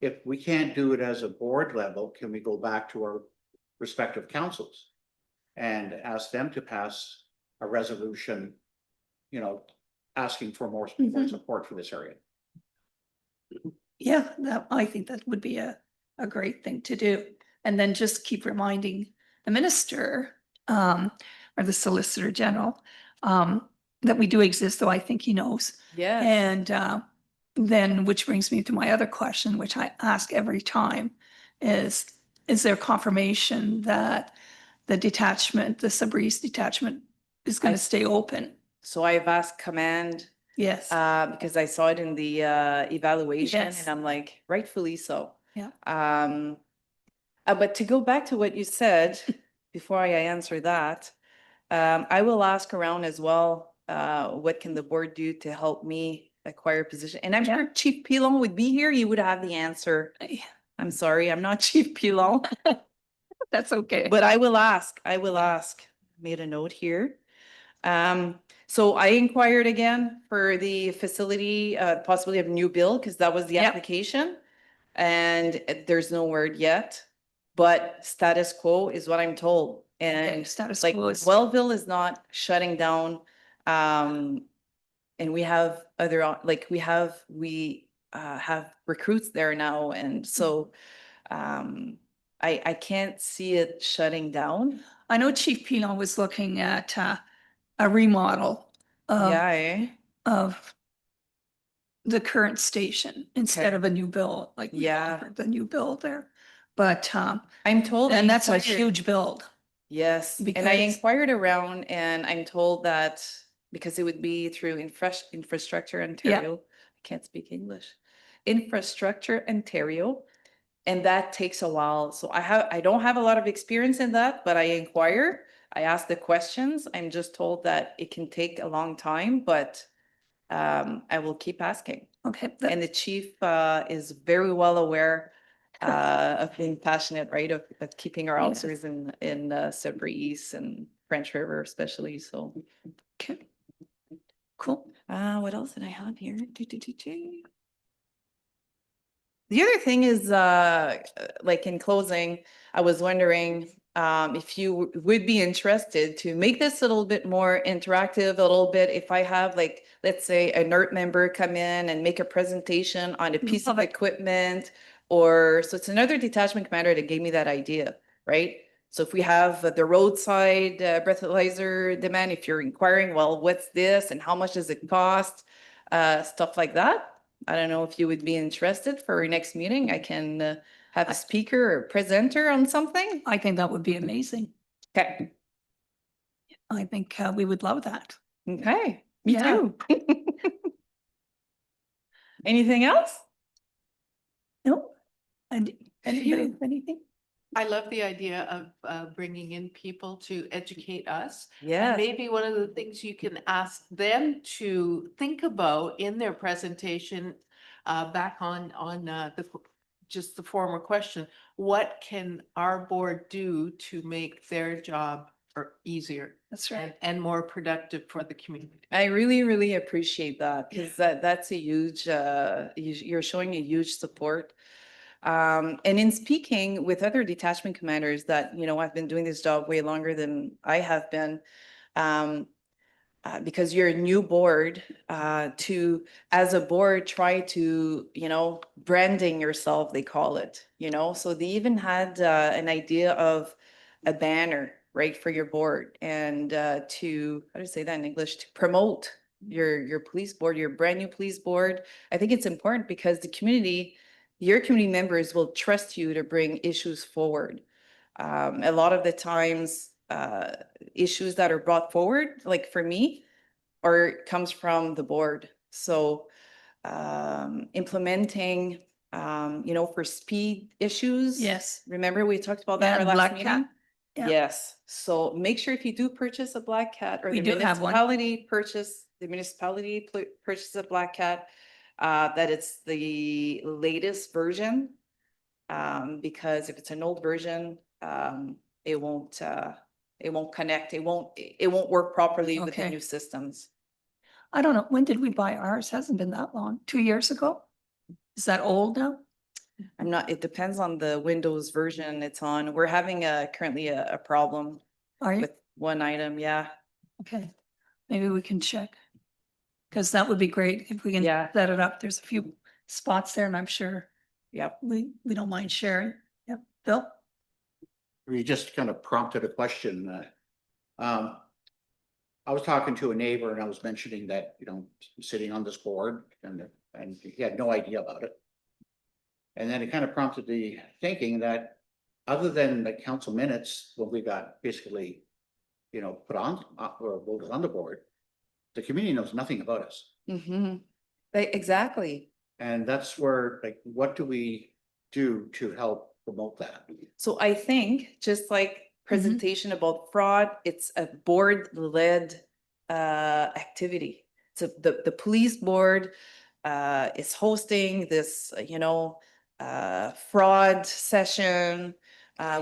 If we can't do it as a board level, can we go back to our respective councils and ask them to pass a resolution, asking for more Mhm. support for this area? Yeah, I think that would be a great thing to do. And then just keep reminding the minister, or the solicitor general, that we do exist, though I think he knows. Yes, And then, which brings me to my other question, which I ask every time, is there confirmation that the detachment, the Sudbury East detachment, is going I- to stay open? so I've asked command, Yes. because I saw it in the evaluation Yes. and I'm like, rightfully so. Yeah. But to go back to what you said, before I answer that, I will ask around as well, what can the board do to help me acquire a position? And I'm Yeah. sure Chief Pilon would be here, you would have the answer. I'm sorry, I'm not Chief Pilon. That's okay. But I will ask, made a note here. So I inquired again for the facility, possibility of new build, because that was the Yep. application. And there's no word yet, but status quo is what I'm told. Okay, And status like quo is. Wellville is not shutting down. And we have other, we have recruits there now. And so, I can't see it shutting down. I know Chief Pilon was looking at a remodel Yeah, eh? of the current station instead Okay. of a new build, like we Yeah. offered the new build there. But I'm told. and I that's a inquired- huge build. Yes, and I because- inquired around and I'm told that because it would be through Infrastructure Ontario, I can't speak English. Infrastructure Ontario. And that takes a while. So I don't have a lot of experience in that, but I inquire, I ask the questions. I'm just told that it can take a long time, but I will keep asking. Okay, And the chief is very well aware of being passionate, right, of keeping our Yeah. officers in Sudbury East and French River especially, so. okay. Cool. What else did I have here? The other thing is, like in closing, I was wondering if you would be interested to make this a little bit more interactive, a little bit. If I have like, let's say, a NERT member come in and make a presentation on a piece of Love it. equipment, or so it's another detachment commander that gave me that idea, right? So if we have the roadside breathalyzer demand, if you're inquiring, well, what's this and how much does it cost? Stuff like that. I don't know if you would be interested for our next meeting. I can have a speaker or presenter on something. I think that would be amazing. Okay. I think we would love that. Okay. Me Yeah. too. Anything else? No? And anybody Phew. have anything? I love the idea of bringing in people to educate us. Yeah. And maybe one of the things you can ask them to think about in their presentation, back on just the former question, what can our board do to make their job easier That's right. and more productive for the community? I really, really appreciate that because that's a huge, you're showing a huge support. And in speaking with other detachment commanders that, you know, I've been doing this job way longer than I have been, because you're a new board, to, as a board, try to, you know, branding yourself, they call it, you know, so they even had an idea of a banner, right, for your board and to, how do you say that in English, to promote your police board, your brand new police board. I think it's important because the community, your community members will trust you to bring issues forward. A lot of the times, issues that are brought forward, like for me, or comes from the board. So implementing, you know, for speed issues. Yes. Remember we talked about that Yeah, in our and last Black meeting? Cat. Yeah. Yes. So make sure if you do purchase a Black Cat or We the do have one. municipality purchase a Black Cat, that it's the latest version. Because if it's an old version, it won't connect. It won't work properly with the Okay. new systems. I don't know. When did we buy ours? Hasn't been that long. 2 years ago? Is that old now? I'm not, it depends on the Windows version it's on. We're having currently a problem Are you? with one item. Yeah. Okay. Maybe we can check. Because that would be great if we can Yeah. set it up. There's a few spots there and I'm sure Yep. we don't mind sharing. Yep. Bill? You just kind of prompted a question. I was talking to a neighbor and I was mentioning that, you know, sitting on this board and he had no idea about it. And then it kind of prompted the thinking that other than the council minutes, what we got basically, you know, put on or voted on the board, the community knows nothing about us. Mm-hmm. Exactly. And that's where, like, what do we do to help promote that? So I think just like presentation about fraud, it's a board-led activity. So the police board is hosting this, you know, fraud session.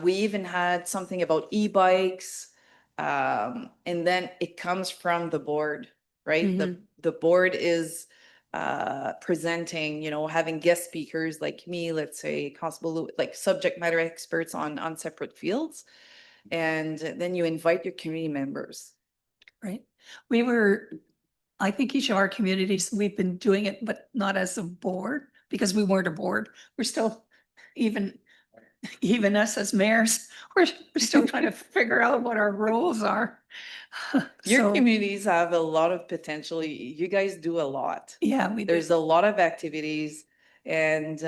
We even had something about e-bikes. And then it comes from the board, right? The board is presenting, you know, having guest speakers like me, let's say Constable, like subject matter experts on separate fields. And then you invite your community members. Right. I think each of our communities, we've been doing it, but not as a board because we weren't a board. We're still, even us as mayors, we're still trying to figure out what our roles are. Your So, communities have a lot of potential. You guys do a lot. yeah, we do. There's a lot of activities and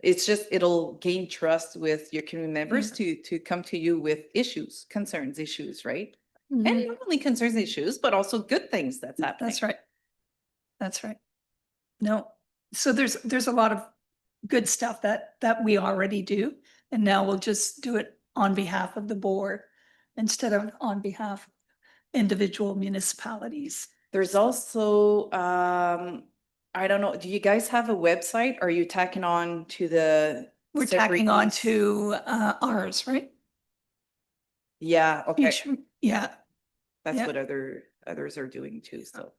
it's just, it'll gain trust with your community members to come to you with issues, concerns, issues, right? Mhm. And not only concerns, issues, but also good things that's happening. That's right. That's right. No, So there's a lot of good stuff that we already do. And now we'll just do it on behalf of the board instead of on behalf of individual municipalities. There's also, I don't know, do you guys have a website? Are you tacking on to the? We're Sudbury tacking on East? to ours, right? Yeah, okay. Yeah, That's yeah. what others are doing too, so,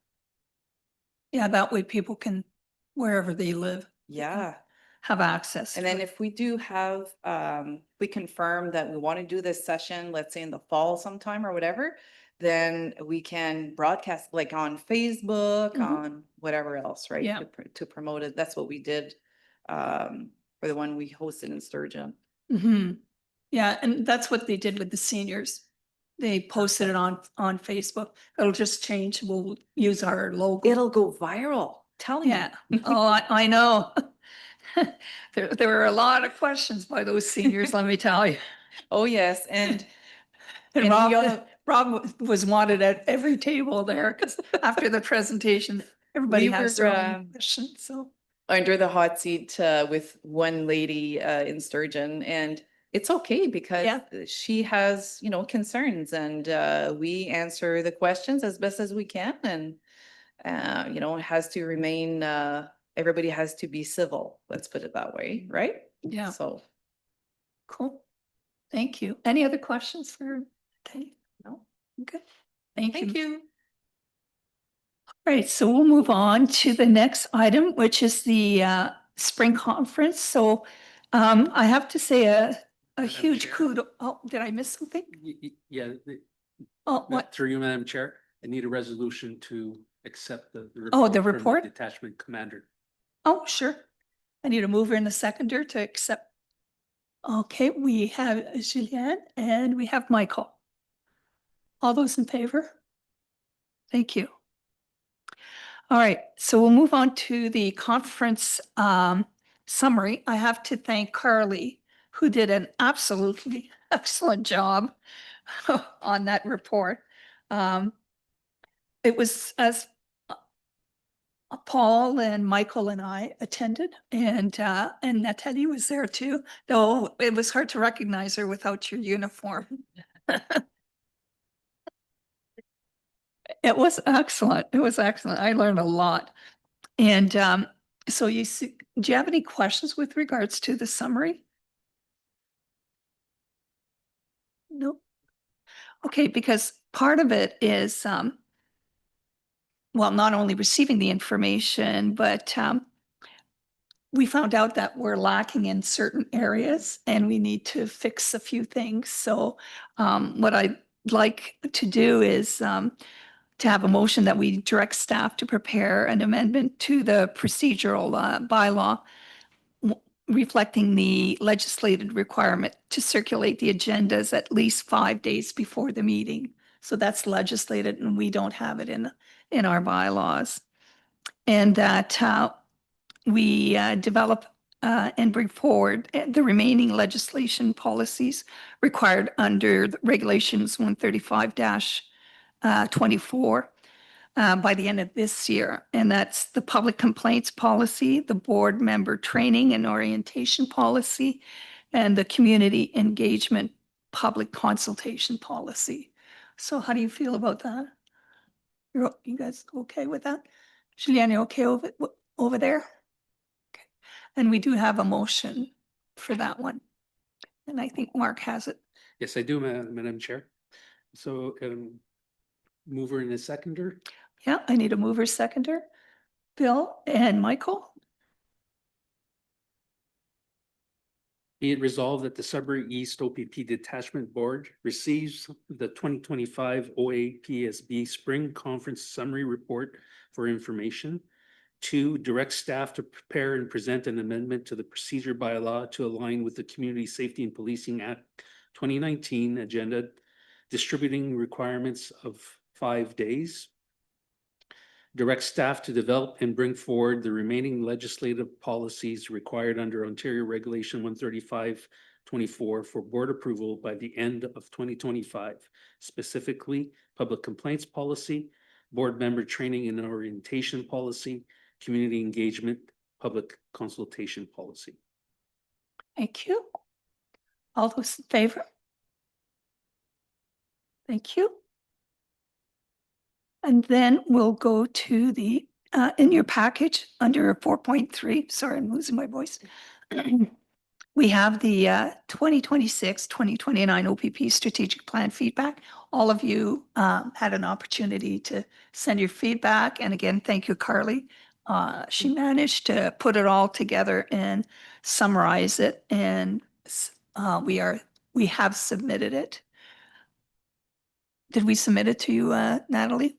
yeah, that way people can, wherever they live, yeah. have access. And to then it. if we do have, we confirm that we want to do this session, let's say in the fall sometime or whatever, then we can broadcast like on Facebook, Mhm. on whatever else, right? Yeah. To promote it. That's what we did, for the one we hosted in Sturgeon. Mhm. Yeah, and that's what they did with the seniors. They posted it on Facebook. It'll just change. We'll use our logo. It'll go viral, telling you. Yeah. Oh, I know. There were a lot of questions by those seniors, let me tell you. Oh, yes, and And And we Rob, all- Rob was wanted at every table there because after the presentation, everybody We has were, their own question, so. under the hot seat with one lady in Sturgeon, and it's okay because Yeah. she has, concerns, and we answer the questions as best as we can, and it has to remain, everybody has to be civil, let's put it that way, right? Yeah. So, Cool. Thank you. Any other questions for Dave? no, Okay. Thank you. thank you. Right, so we'll move on to the next item, which is the spring conference. So I have to say a Madam huge Chair? kudo. Oh, did I miss something? Yeah, Oh, what? through you, Madam Chair, I need a resolution to accept the. Oh, the from report? Detachment Commander. Oh, sure. I need a mover and a seconder to accept. Okay, we have Julianne and we have Michael. All those in favor? Thank you. All right, so we'll move on to the conference summary. I have to thank Carly, who did an absolutely excellent job on that report. It was as Paul and Michael and I attended, and Natalie was there too, though it was hard to recognize her without your uniform. It was excellent. It was excellent. I learned a lot. And so you see, do you have any questions with regards to the summary? No. Okay, because part of it is, well, not only receiving the information, but we found out that we're lacking in certain areas and we need to fix a few things. So what I'd like to do is to have a motion that we direct staff to prepare an amendment to the procedural bylaw reflecting the legislated requirement to circulate the agendas at least 5 days before the meeting. So that's legislated and we don't have it in our bylaws. And that we develop and bring forward the remaining legislation policies required under the regulations 135-24 by the end of this year. And that's the public complaints policy, the board member training and orientation policy, and the community engagement public consultation policy. So how do you feel about that? You guys okay with that? Julianne, you okay over there? Okay. And we do have a motion for that one. And I think Mark has it. Yes, I do, Madam Chair. So mover and a seconder. Yeah, I need a mover seconder. Bill and Michael. Be it resolved that the Sudbury East OPP Detachment Board receives the 2025 OAPSB Spring Conference Summary Report for information. 2, direct staff to prepare and present an amendment to the procedure bylaw to align with the Community Safety and Policing Act 2019 agenda, distributing requirements of 5 days. Direct staff to develop and bring forward the remaining legislative policies required under Ontario Regulation 135-24 for board approval by the end of 2025, specifically public complaints policy, board member training and orientation policy, community engagement public consultation policy. Thank you. All those in favor? Thank you. And then we'll go to the, in your package, under 4.3, sorry, I'm losing my voice. We have the 2026-2029 OPP strategic plan feedback. All of you had an opportunity to send your feedback. And again, thank you, Carly. She managed to put it all together and summarize it. And we have submitted it. Did we submit it to you, Natalie?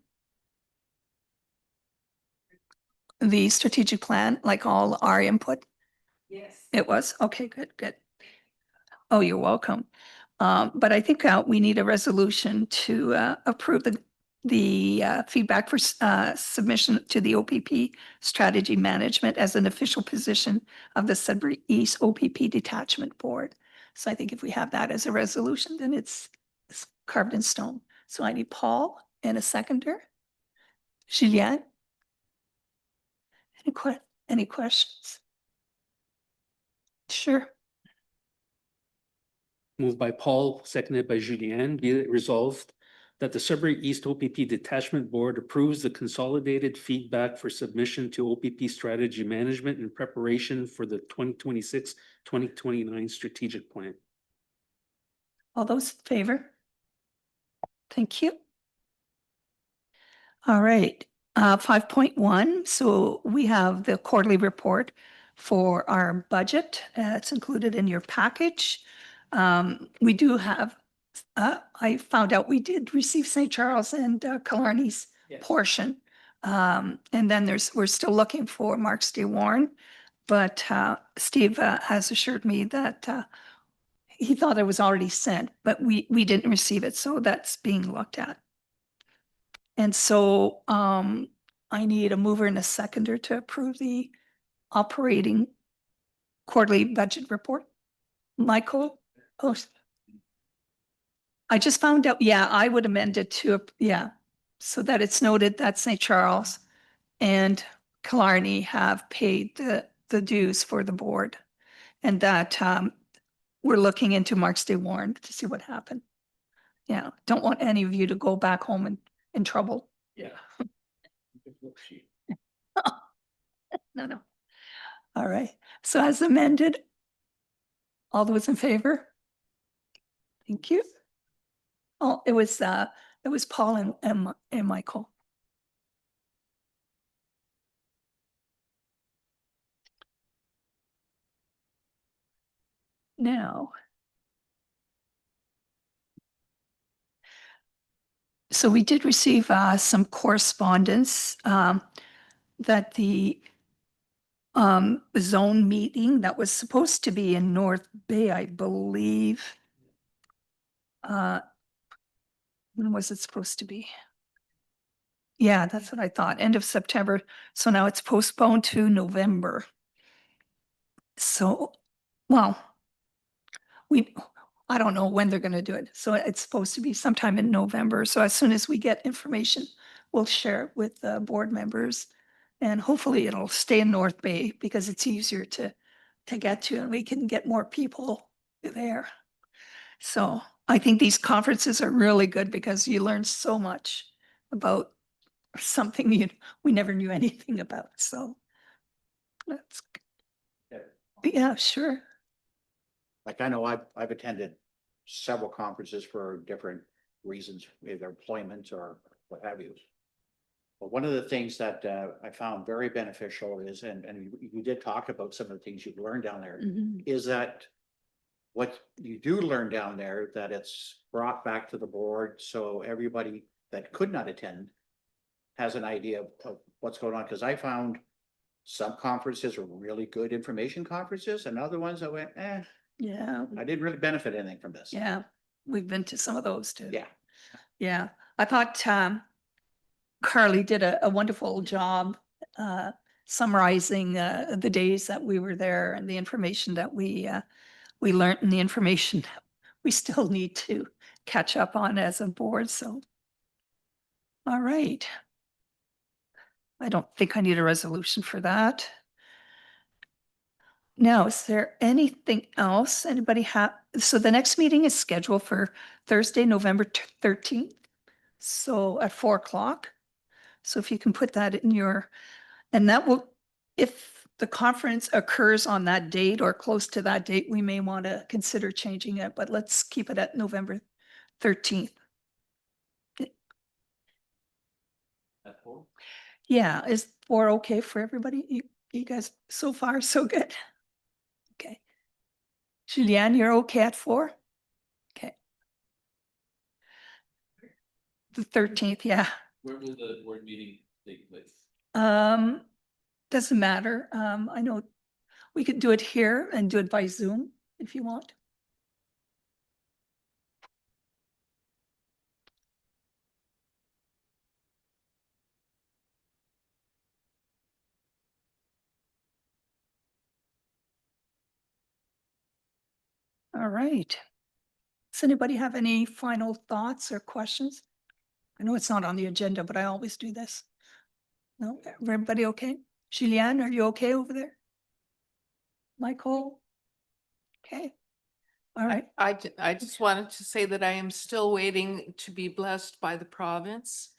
The strategic plan, like all our input? Yes. It was? Okay, good, good. Oh, you're welcome. But I think we need a resolution to approve the feedback for submission to the OPP Strategy Management as an official position of the Sudbury East OPP Detachment Board. So I think if we have that as a resolution, then it's carved in stone. So I need Paul and a seconder. Julianne? Any questions? Sure. Moved by Paul, seconded by Julianne, be it resolved that the Sudbury East OPP Detachment Board approves the consolidated feedback for submission to OPP Strategy Management in preparation for the 2026-2029 strategic plan. All those in favor? Thank you. All right, 5.1. So we have the quarterly report for our budget. It's included in your package. We do have, I found out we did receive St. Charles and Killarney's portion. And then we're still looking for Marks de Warren, but Steve has assured me that he thought it was already sent, but we didn't receive it. So that's being looked at. And so I need a mover and a seconder to approve the operating quarterly budget report. Michael? Oh, I just found out, yeah, I would amend it to, yeah, so that it's noted that St. Charles and Killarney have paid the dues for the board, and that we're looking into Marks de Warren to see what happened. Yeah, don't want any of you to go back home in trouble. Yeah. No. All right, so as amended, all those in favor? Thank you. Oh, it was Paul and Michael. Now, so we did receive some correspondence that the zone meeting that was supposed to be in North Bay, I believe. When was it supposed to be? Yeah, that's what I thought, end of September. So now it's postponed to November. So, well, I don't know when they're going to do it. So it's supposed to be sometime in November. So as soon as we get information, we'll share it with the board members. And hopefully it'll stay in North Bay because it's easier to get to, and we can get more people there. So I think these conferences are really good because you learn so much about something we never knew anything about. So that's, yeah, sure. Like I know I've attended several conferences for different reasons, either employment or what have you. But one of the things that I found very beneficial is, and you did talk about some of the things you've learned down there, is that what you do learn down there, that it's brought back to the board, so everybody that could not attend has an idea of what's going on. Because I found some conferences are really good information conferences, and other ones I went, Yeah. I didn't really benefit anything from this. Yeah. We've been to some of those too. Yeah. Yeah. I thought Carly did a wonderful job summarizing the days that we were there and the information that we learned and the information that we still need to catch up on as a board. So, all right. I don't think I need a resolution for that. Now, is there anything else anybody have? So the next meeting is scheduled for Thursday, November 13th. So at 4 o'clock. So if you can put that in your, and that will, if the conference occurs on that date or close to that date, we may want to consider changing it, but let's keep it at November 13th. Yeah, is 4 okay for everybody? You guys, so far, so good. Okay. Julianne, you're okay at 4? Okay. The 13th, yeah. Where will the board meeting take place? Doesn't matter. I know we could do it here and do it by Zoom if you want. All right. Does anybody have any final thoughts or questions? I know it's not on the agenda, but I always do this. No, everybody okay? Julianne, are you okay over there? Michael? Okay. All right. I just wanted to say that I am still waiting to be blessed by the province.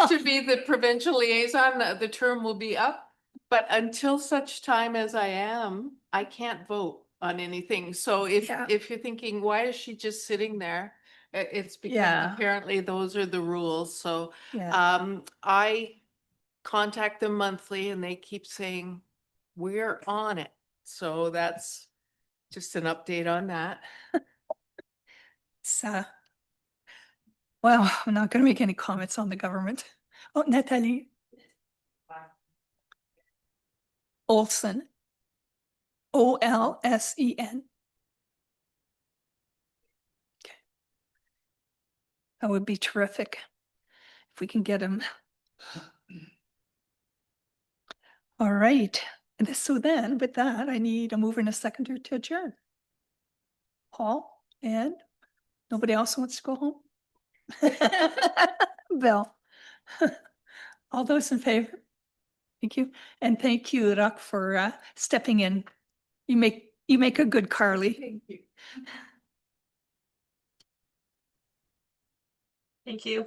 To be the provincial liaison, the term will be up, but until such time as I am, I can't vote on anything. So Yeah. if you're thinking, why is she just sitting there? It's because Yeah. apparently those are the rules. So Yeah. I contact them monthly and they keep saying, we're on it. So that's just an update on that. It's, well, I'm not going to make any comments on the government. Oh, Natalie Olsen. Olsen. Okay. That would be terrific if we can get him. All right. So then with that, I need a mover and a seconder to adjourn. Paul and nobody else wants to go home? Bill. All those in favor? Thank you. And thank you, Rak, for stepping in. You make a good Carly. Thank you. Thank you.